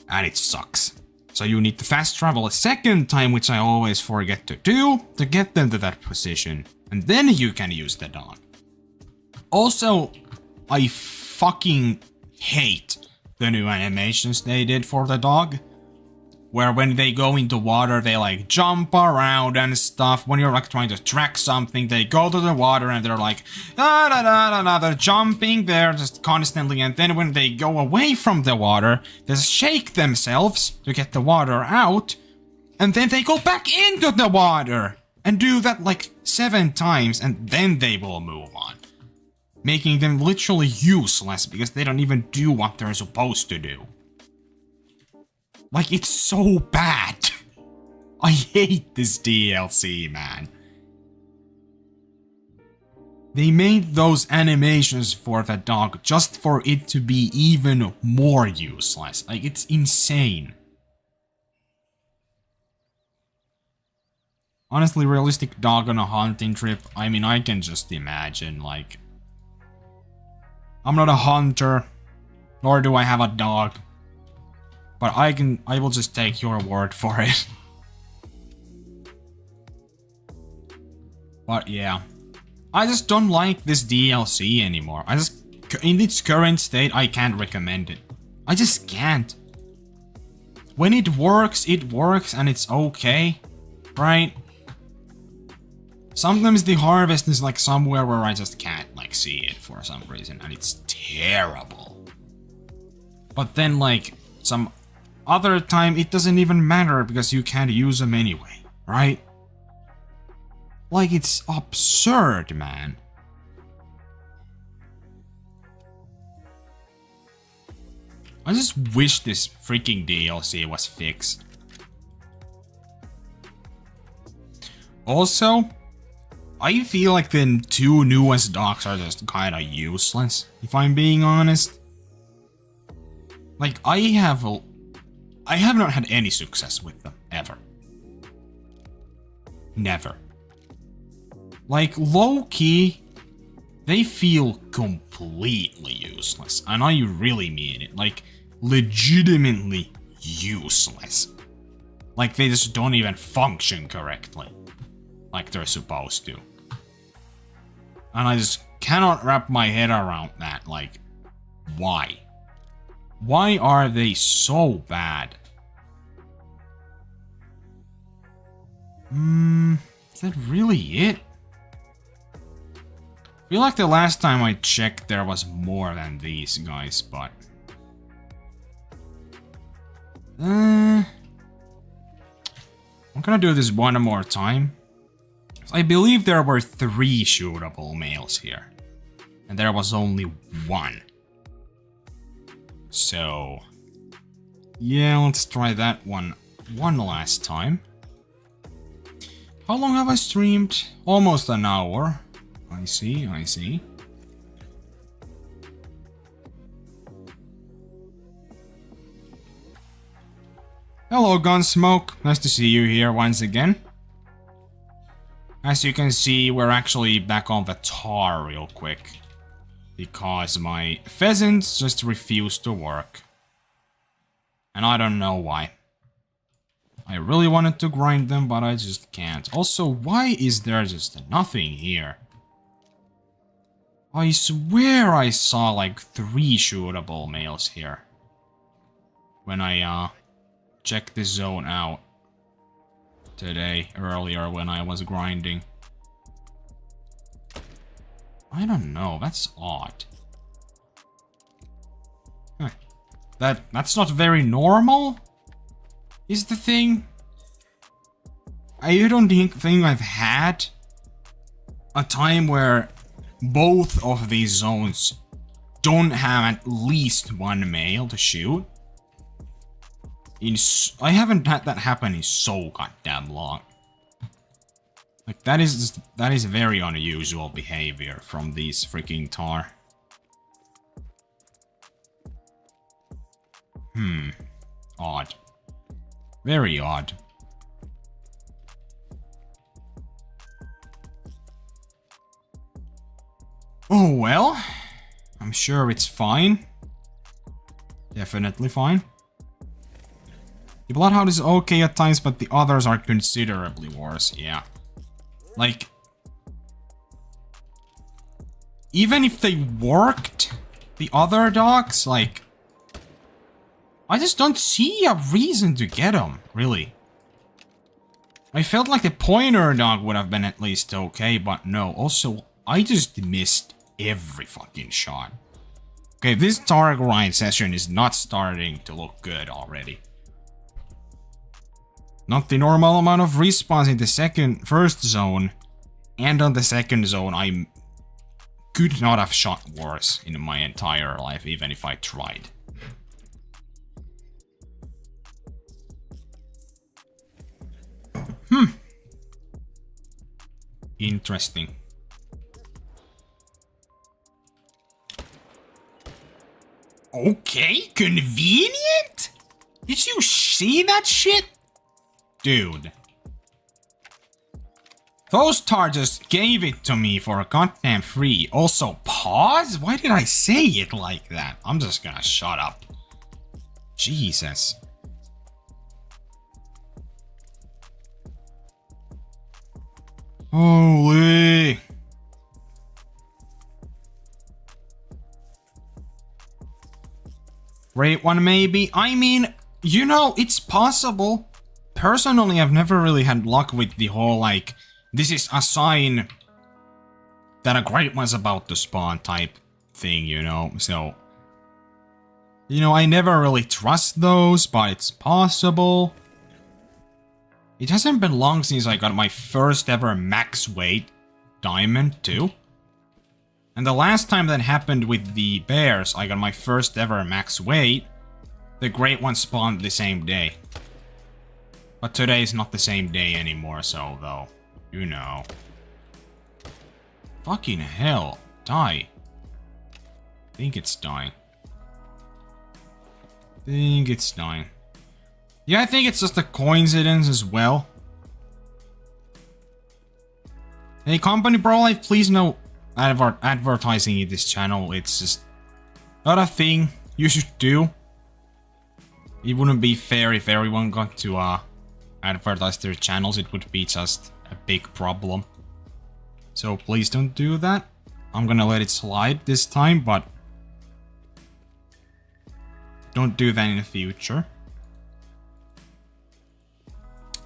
And it sucks. So you need to fast travel a second time, which I always forget to do, to get them to that position. And then you can use the dog. Also, I fucking hate the new animations they did for the dog. Where when they go into water, they like jump around and stuff. When you're like trying to track something, they go to the water and they're like, da da da da da, they're jumping there just constantly. And then when they go away from the water, they shake themselves to get the water out. And then they go back into the water and do that like 7 times, and then they will move on. Making them literally useless because they don't even do what they're supposed to do. Like, it's so bad. I hate this DLC, man. They made those animations for the dog just for it to be even more useless. Like, it's insane. Honestly, realistic dog on a hunting trip, I mean, I can just imagine, like... I'm not a hunter, nor do I have a dog. But I will just take your word for it. But yeah. I just don't like this DLC anymore. I just in its current state, I can't recommend it. I just can't. When it works and it's okay, right? Sometimes the harvest is like somewhere where I just can't like see it for some reason and it's terrible. But then like some other time it doesn't even matter because you can't use them anyway, right? Like it's absurd, man. I just wish this freaking DLC was fixed. Also, I feel like the 2 newest docks are just kinda useless, if I'm being honest. Like, I have not had any success with them, ever. Never. Like, low-key, they feel completely useless, and I really mean it, like, legitimately useless. Like, they just don't even function correctly, like they're supposed to. And I just cannot wrap my head around that, like, why? Why are they so bad? Is that really it? I feel like the last time I checked there was more than these guys, but... I'm gonna do this one more time. I believe there were 3 shootable males here. And there was only 1. So... yeah, let's try that one last time. How long have I streamed? Almost an hour. I see, I see. Hello, Gunsmoke. Nice to see you here once again. As you can see, we're actually back on the tar real quick. Because my pheasants just refuse to work. And I don't know why. I really wanted to grind them, but I just can't. Also, why is there just nothing here? I swear I saw like 3 shootable males here. When I checked this zone out today, earlier when I was grinding. I don't know, that's odd. Huh. That's not very normal? Is the thing? I don't think I've had a time where both of these zones don't have at least 1 male to shoot. I haven't had that happen in so goddamn long. Like, that is very unusual behavior from these freaking tar. Odd. Very odd. Oh well. I'm sure it's fine. Definitely fine. The Bloodhound is okay at times, but the others are considerably worse, yeah. Like... even if they worked, the other dogs, like... I just don't see a reason to get them, really. I felt like the pointer dog would have been at least okay, but no. Also, I just missed every fucking shot. Okay, this tar grind session is not starting to look good already. Not the normal amount of respawns in the first zone, and on the second zone I could not have shot worse in my entire life, even if I tried. Interesting. Okay, convenient? Did you see that shit? Dude. Those tar just gave it to me for a goddamn free. Also, pause? Why did I say it like that? I'm just gonna shut up. Jesus. Holy. Great One maybe. I mean, you know, it's possible. Personally, I've never really had luck with the whole, like, this is a sign that a Great One's about to spawn type thing, you know? So, you know, I never really trust those, but it's possible. It hasn't been long since I got my first ever max weight diamond, too. And the last time that happened with the bears, I got my first ever max weight. The Great One spawned the same day. But today is not the same day anymore, so though, you know. Fucking hell, die. I think it's dying. Yeah, I think it's just a coincidence as well. Hey, Company Pro Life, please no advertising in this channel. It's just not a thing you should do. It wouldn't be fair if everyone got to advertise their channels. It would be just a big problem. So please don't do that. I'm gonna let it slide this time, but don't do that in the future.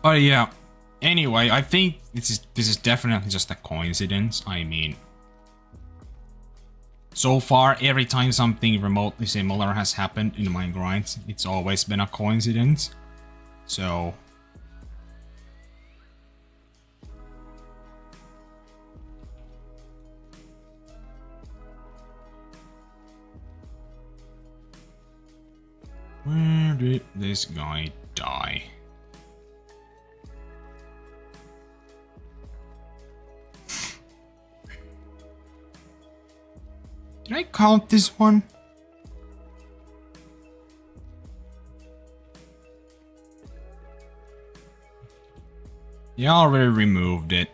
But yeah, anyway, I think this is definitely just a coincidence. I mean, so far, every time something remotely similar has happened in my grinds, it's always been a coincidence. So where did this guy die? Did I count this one? Yeah, I already removed it.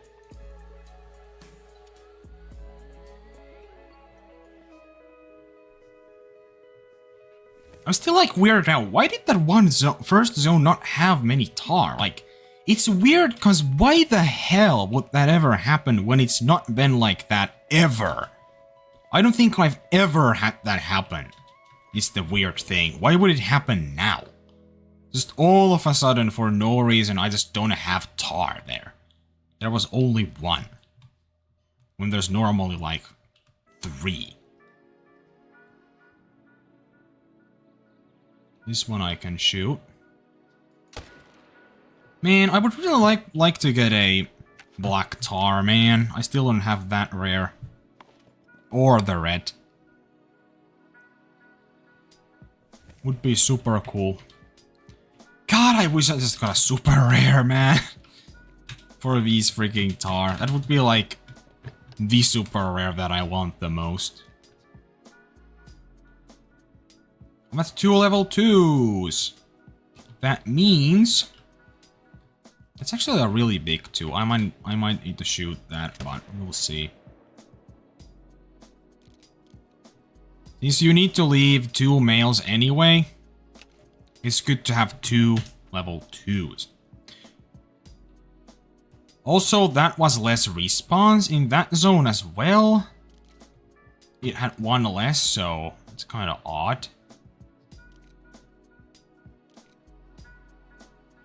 I'm still like weirded out. Why did that one first zone not have many tar? Like, it's weird because why the hell would that ever happen when it's not been like that ever? I don't think I've ever had that happen. It's the weird thing. Why would it happen now? Just all of a sudden, for no reason, I just don't have tar there. There was only one. When there's normally like 3. This one I can shoot. Man, I would really like to get a black tar, man. I still don't have that rare. Or the red. Would be super cool. God, I wish I just got a super rare, man. For these freaking tar. That would be like the super rare that I want the most. That's 2 level 2s. That means it's actually a really big 2. I might need to shoot that, but we'll see. Since you need to leave 2 males anyway, it's good to have 2 level 2s. Also, that was less respawns in that zone as well. It had 1 less, so it's kind of odd.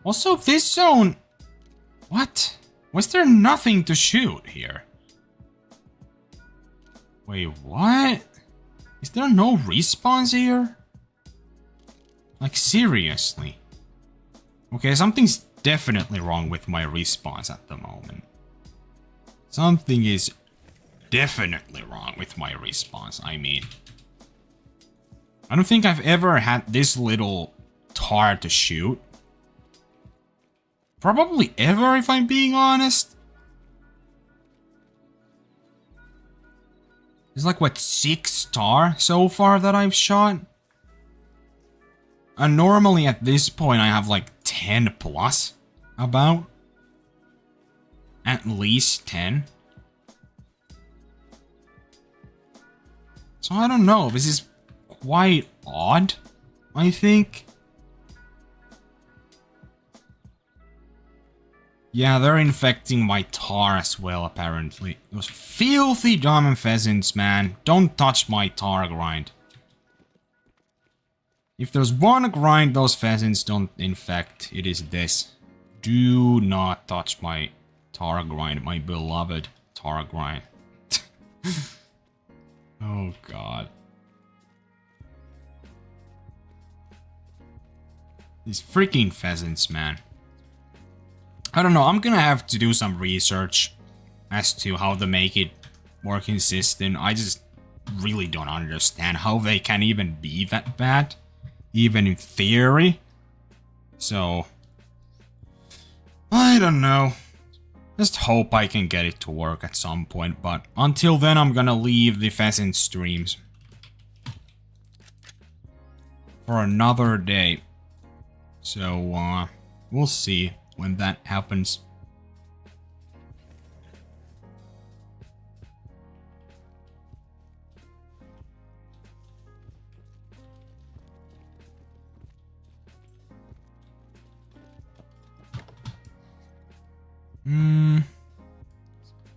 Also, this zone... What? Was there nothing to shoot here? Wait, what? Is there no respawns here? Like, seriously? Okay, something's definitely wrong with my respawns at the moment. Something is definitely wrong with my respawns. I mean, I don't think I've ever had this little tar to shoot. Probably ever, if I'm being honest. There's like, what, 6 tar so far that I've shot? And normally at this point I have like 10 plus, about. At least 10. So I don't know, this is quite odd, I think. Yeah, they're infecting my tar as well, apparently. Those filthy diamond pheasants, man. Don't touch my tar grind. If there's one grind those pheasants don't infect, it is this. Do not touch my tar grind, my beloved tar grind. Oh god. These freaking pheasants, man. I don't know, I'm gonna have to do some research as to how to make it more consistent. I just really don't understand how they can even be that bad, even in theory. So, I don't know. Just hope I can get it to work at some point, but until then I'm gonna leave the pheasant streams for another day. So, we'll see when that happens.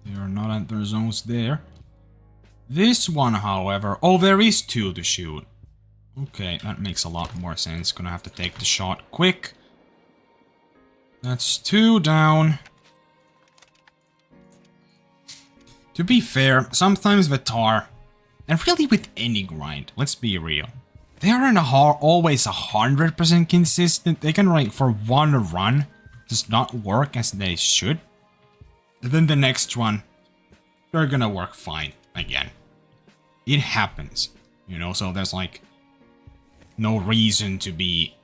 There are not enter zones there. This one, however... Oh, there is 2 to shoot. Okay, that makes a lot more sense. Gonna have to take the shot quick. That's 2 down. To be fair, sometimes with tar, and really with any grind, let's be real, they aren't always 100% consistent. They can, like, for one run, just not work as they should. And then the next one, they're gonna work fine again. It happens, you know, so there's, like, no reason to be,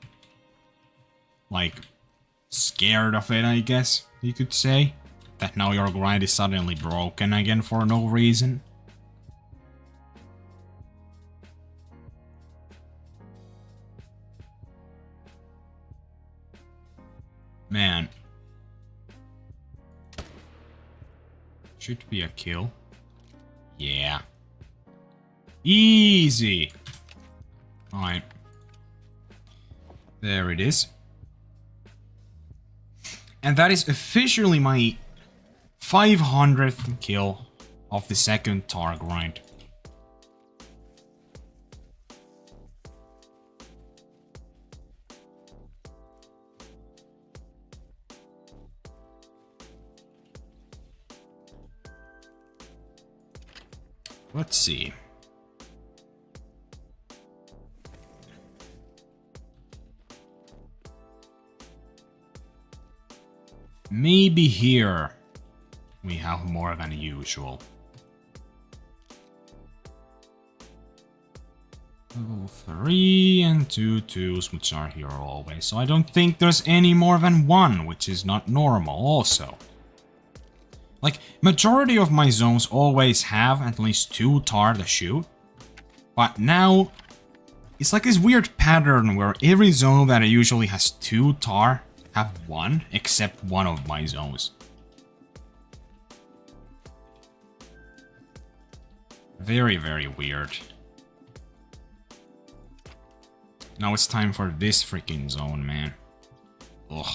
like, scared of it, I guess you could say. That now your grind is suddenly broken again for no reason. Man. Should be a kill. Yeah. Easy. Alright. There it is. And that is officially my 500th kill of the second tar grind. Let's see. Maybe here we have more than usual. Level 3 and 2 2s, which are here always. So I don't think there's any more than 1, which is not normal also. Like, majority of my zones always have at least 2 tar to shoot. But now, it's like this weird pattern where every zone that usually has 2 tar have 1, except one of my zones. Very, very weird. Now it's time for this freaking zone, man. Ugh.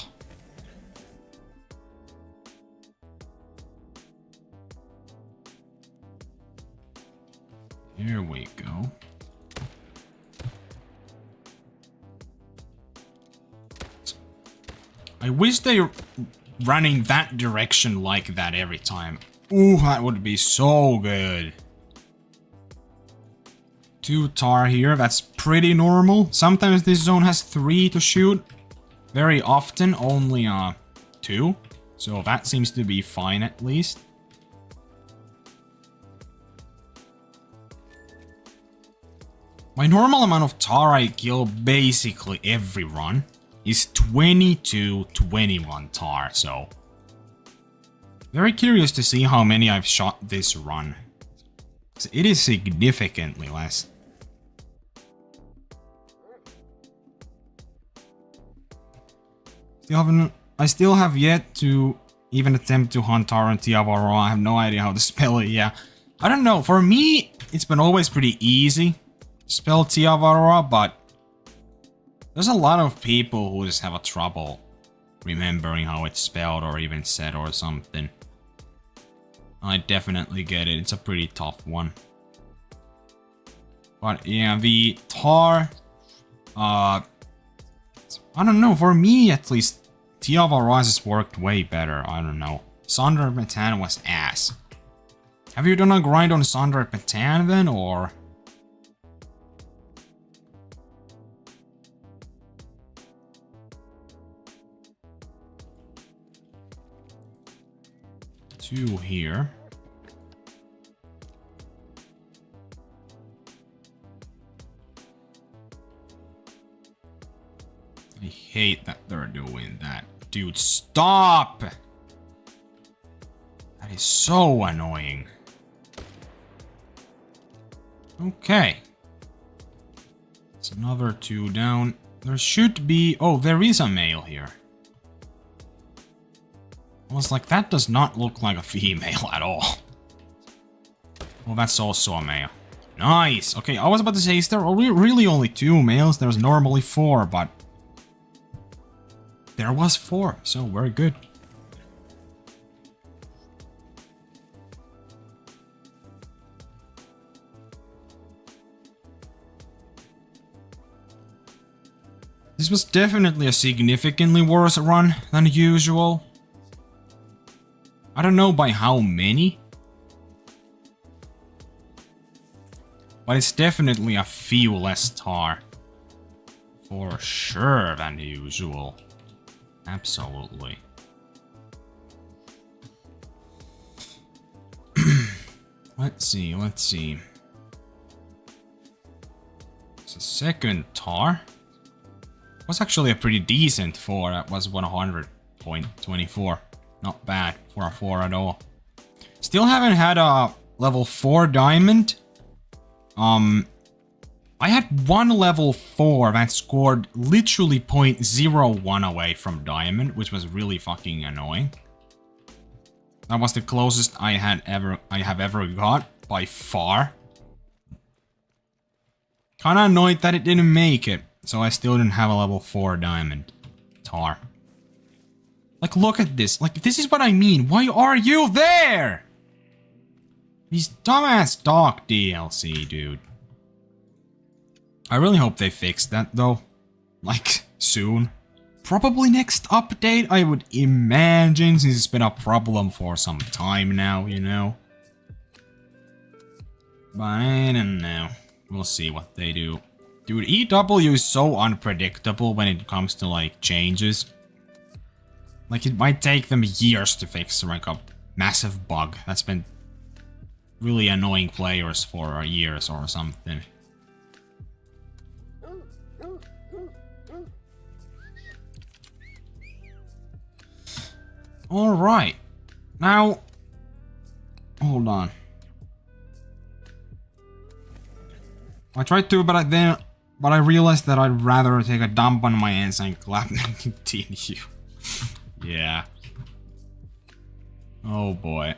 Here we go. I wish they were running that direction like that every time. Ooh, that would be so good. 2 tar here, that's pretty normal. Sometimes this zone has 3 to shoot. Very often only 2. So that seems to be fine at least. My normal amount of tar I kill basically every run is 22-21 tar, so... Very curious to see how many I've shot this run. It is significantly less. I still have yet to even attempt to hunt tar on Tiavaro. I have no idea how to spell it, yeah. I don't know, for me, it's been always pretty easy to spell Tiavaro, but there's a lot of people who just have a trouble remembering how it's spelled or even said or something. I definitely get it, it's a pretty tough one. But yeah, the tar, I don't know, for me at least, Tia of Arises worked way better, I don't know. Sandra Patan was ass. Have you done a grind on Sandra Patan then, or...? Two here. I hate that they're doing that. Dude, stop! That is so annoying. Okay. It's another two down. There should be... Oh, there is a male here. I was like, that does not look like a female at all. Well, that's also a male. Nice! Okay, I was about to say, is there really only two males? There's normally four, but... There was four, so very good. This was definitely a significantly worse run than usual. I don't know by how many. But it's definitely a few less tar. For sure than usual. Absolutely. Let's see. It's a second tar. Was actually a pretty decent 4. That was 100.24. Not bad for a 4 at all. Still haven't had a level 4 diamond. I had one level 4 that scored literally 0.01 away from diamond, which was really fucking annoying. That was the closest I have ever got by far. Kinda annoyed that it didn't make it. So I still didn't have a level 4 diamond tar. Like, look at this. Like, this is what I mean. Why are you there? These dumbass dog DLC, dude. I really hope they fix that, though. Like, soon. Probably next update, I would imagine, since it's been a problem for some time now, you know. But I don't know. We'll see what they do. Dude, EW is so unpredictable when it comes to, like, changes. Like, it might take them years to fix, like, a massive bug that's been really annoying players for years or something. Alright. Now... Hold on. I tried to, but I realized that I'd rather take a dump on my hands and clap and continue. Yeah. Oh boy.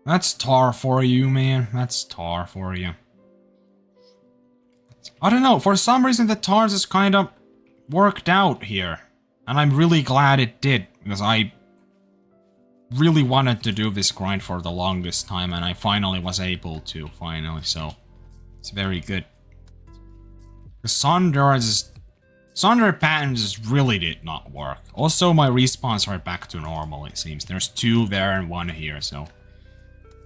That's tar for you, man. That's tar for you. I don't know, for some reason the tars is kind of worked out here. And I'm really glad it did, because I really wanted to do this grind for the longest time, and I finally was able to, so it's very good. The Sonder pattern just really did not work. Also, my respawns are back to normal, it seems. There's 2 there and 1 here, so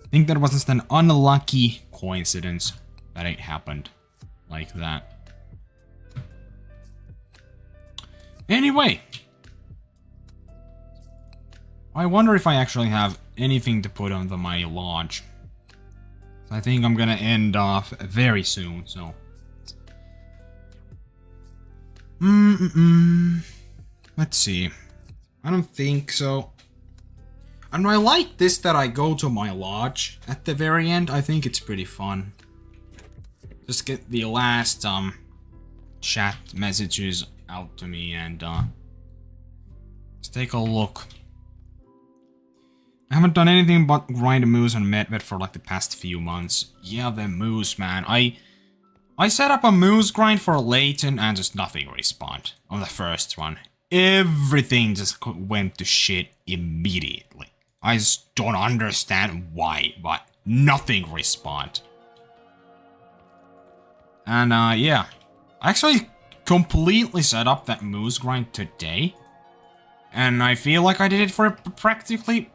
I think that was just an unlucky coincidence that it happened like that. Anyway, I wonder if I actually have anything to put on my launch. I think I'm gonna end off very soon, so... Let's see. I don't think so. And I like this that I go to my lodge at the very end. I think it's pretty fun. Just get the last chat messages out to me and let's take a look. I haven't done anything but grind a moose on Medved for like the past few months. Yeah, the moose, man. I set up a moose grind for Layton and just nothing respawned on the first one. Everything just went to shit immediately. I just don't understand why, but nothing respawned. And yeah, I actually completely set up that moose grind today. And I feel like I did it for practically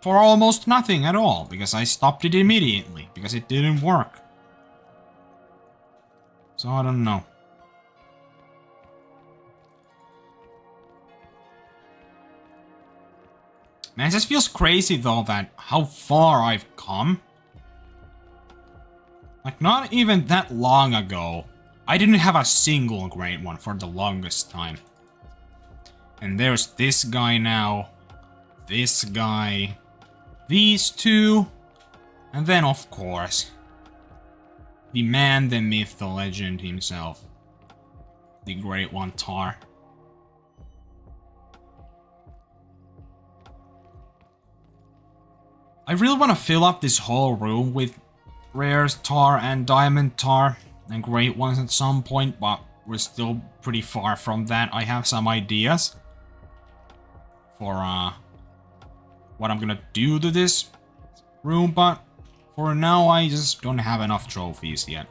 for almost nothing at all, because I stopped it immediately, because it didn't work. So I don't know. Man, it just feels crazy though that how far I've come. Like, not even that long ago, I didn't have a single great one for the longest time. And there's this guy now, this guy, these two, and then of course, the man, the myth, the legend himself, the Great One Tar. I really want to fill up this whole room with rares, tar, and diamond tar, and great ones at some point, but we're still pretty far from that. I have some ideas for what I'm gonna do to this room, but for now I just don't have enough trophies yet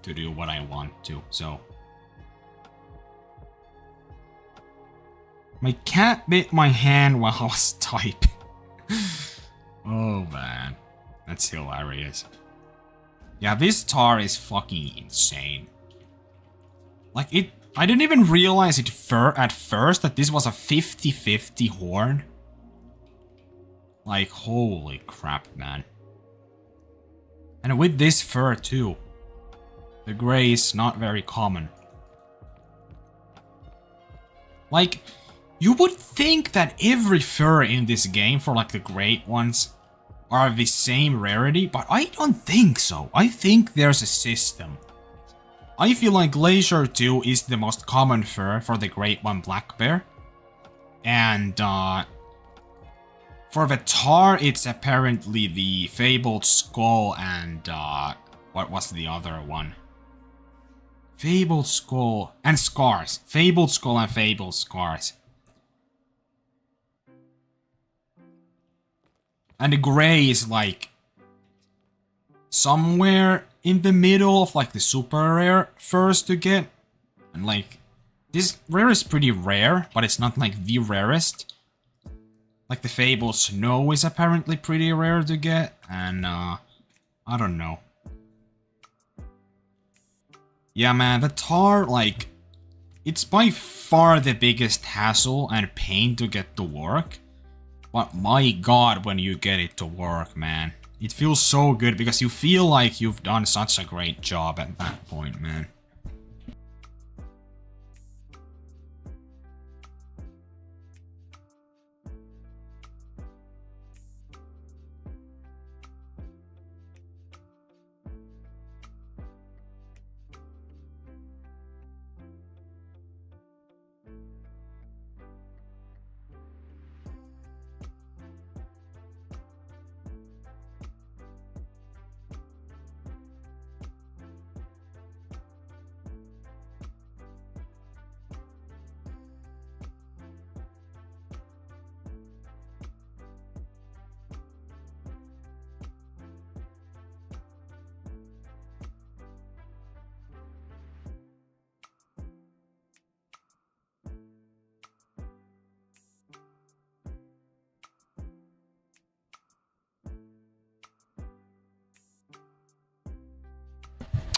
to do what I want to, so. My cat bit my hand while I was typing. Oh man, that's hilarious. Yeah, this tar is fucking insane. Like, I didn't even realize it at first that this was a 50-50 horn. Like, holy crap, man. And with this fur too. The gray is not very common. Like, you would think that every fur in this game for like the great ones are the same rarity, but I don't think so. I think there's a system. I feel like Glacier 2 is the most common fur for the Great One Black Bear. And for the tar, it's apparently the Fabled Skull and what was the other one? Fabled Skull and Scars. Fabled Skull and Fabled Scars. And the gray is like somewhere in the middle of like the super rare furs to get. And like this rare is pretty rare, but it's not like the rarest. Like the Fabled Snow is apparently pretty rare to get, and I don't know. Yeah man, the tar, like, it's by far the biggest hassle and pain to get to work. But my god, when you get it to work, man. It feels so good because you feel like you've done such a great job at that point, man.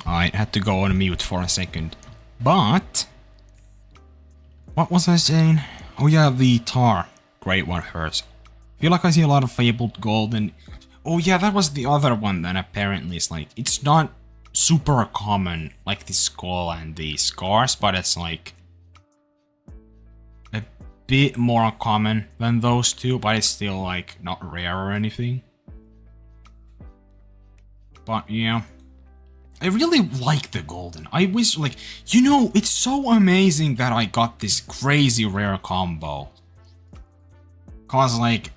I had to go on mute for a second. But what was I saying? Oh yeah, the tar. Great one first. Feel like I see a lot of Fabled Gold and... Oh yeah, that was the other one that apparently is like... It's not super common like the skull and the scars, but it's like... a bit more common than those two, but it's still like not rare or anything. But yeah. I really like the golden. I wish, like, you know, it's so amazing that I got this crazy rare combo. Cause, like,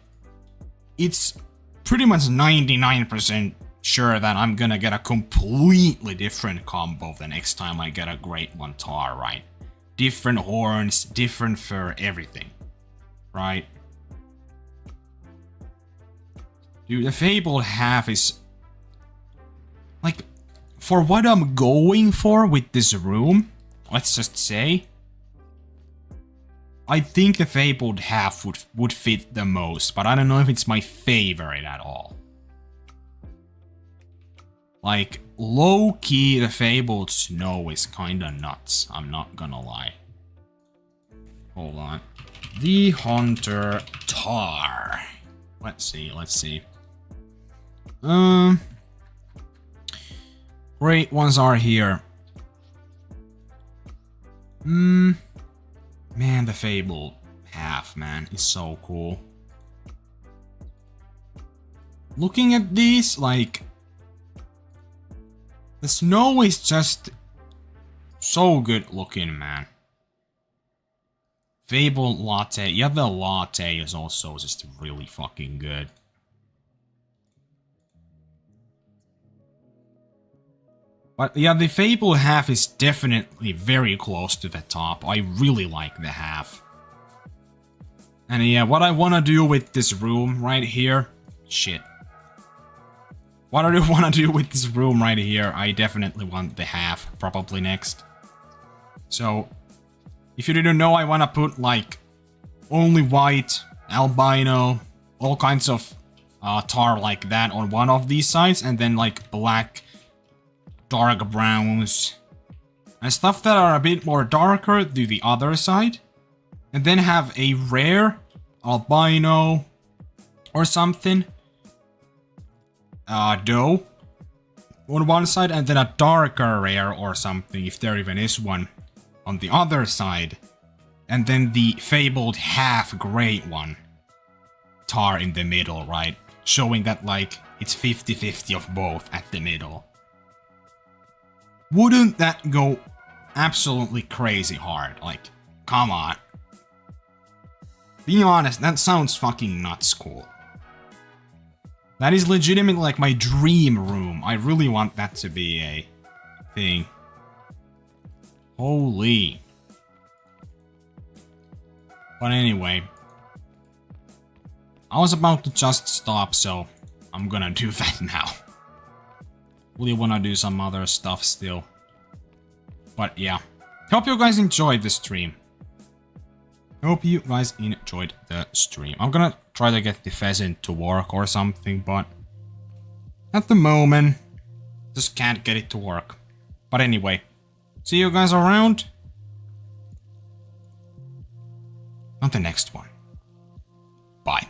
it's pretty much 99% sure that I'm gonna get a completely different combo the next time I get a Great One Tar, right? Different horns, different fur, everything. Right? Dude, the Fabled half is... like... for what I'm going for with this room, let's just say, I think the fabled half would fit the most, but I don't know if it's my favorite at all. Like, low-key, the fabled snow is kinda nuts, I'm not gonna lie. Hold on. The Hunter Tar. Let's see. Great ones are here. Man, the fabled half, man, is so cool. Looking at these, like, the snow is just so good looking, man. Fabled latte. Yeah, the latte is also just really fucking good. But yeah, the Fable half is definitely very close to the top. I really like the half. And yeah, what I want to do with this room right here... Shit. What I want to do with this room right here, I definitely want the half, probably next. So, if you didn't know, I want to put like only white, albino, all kinds of tar like that on one of these sides, and then like black, dark browns, and stuff that are a bit more darker to the other side. And then have a rare, albino, or something, doe on one side, and then a darker rare or something, if there even is one, on the other side. And then the fabled half great one tar in the middle, right? Showing that like it's 50-50 of both at the middle. Wouldn't that go absolutely crazy hard? Like, come on. Be honest, that sounds fucking nuts cool. That is legitimately like my dream room. I really want that to be a thing. Holy. But anyway. I was about to just stop, so I'm gonna do that now. Really wanna do some other stuff still. But yeah. Hope you guys enjoyed the stream. Hope you guys enjoyed the stream. I'm gonna try to get the pheasant to work or something, but at the moment, just can't get it to work. But anyway, see you guys around on the next one. Bye.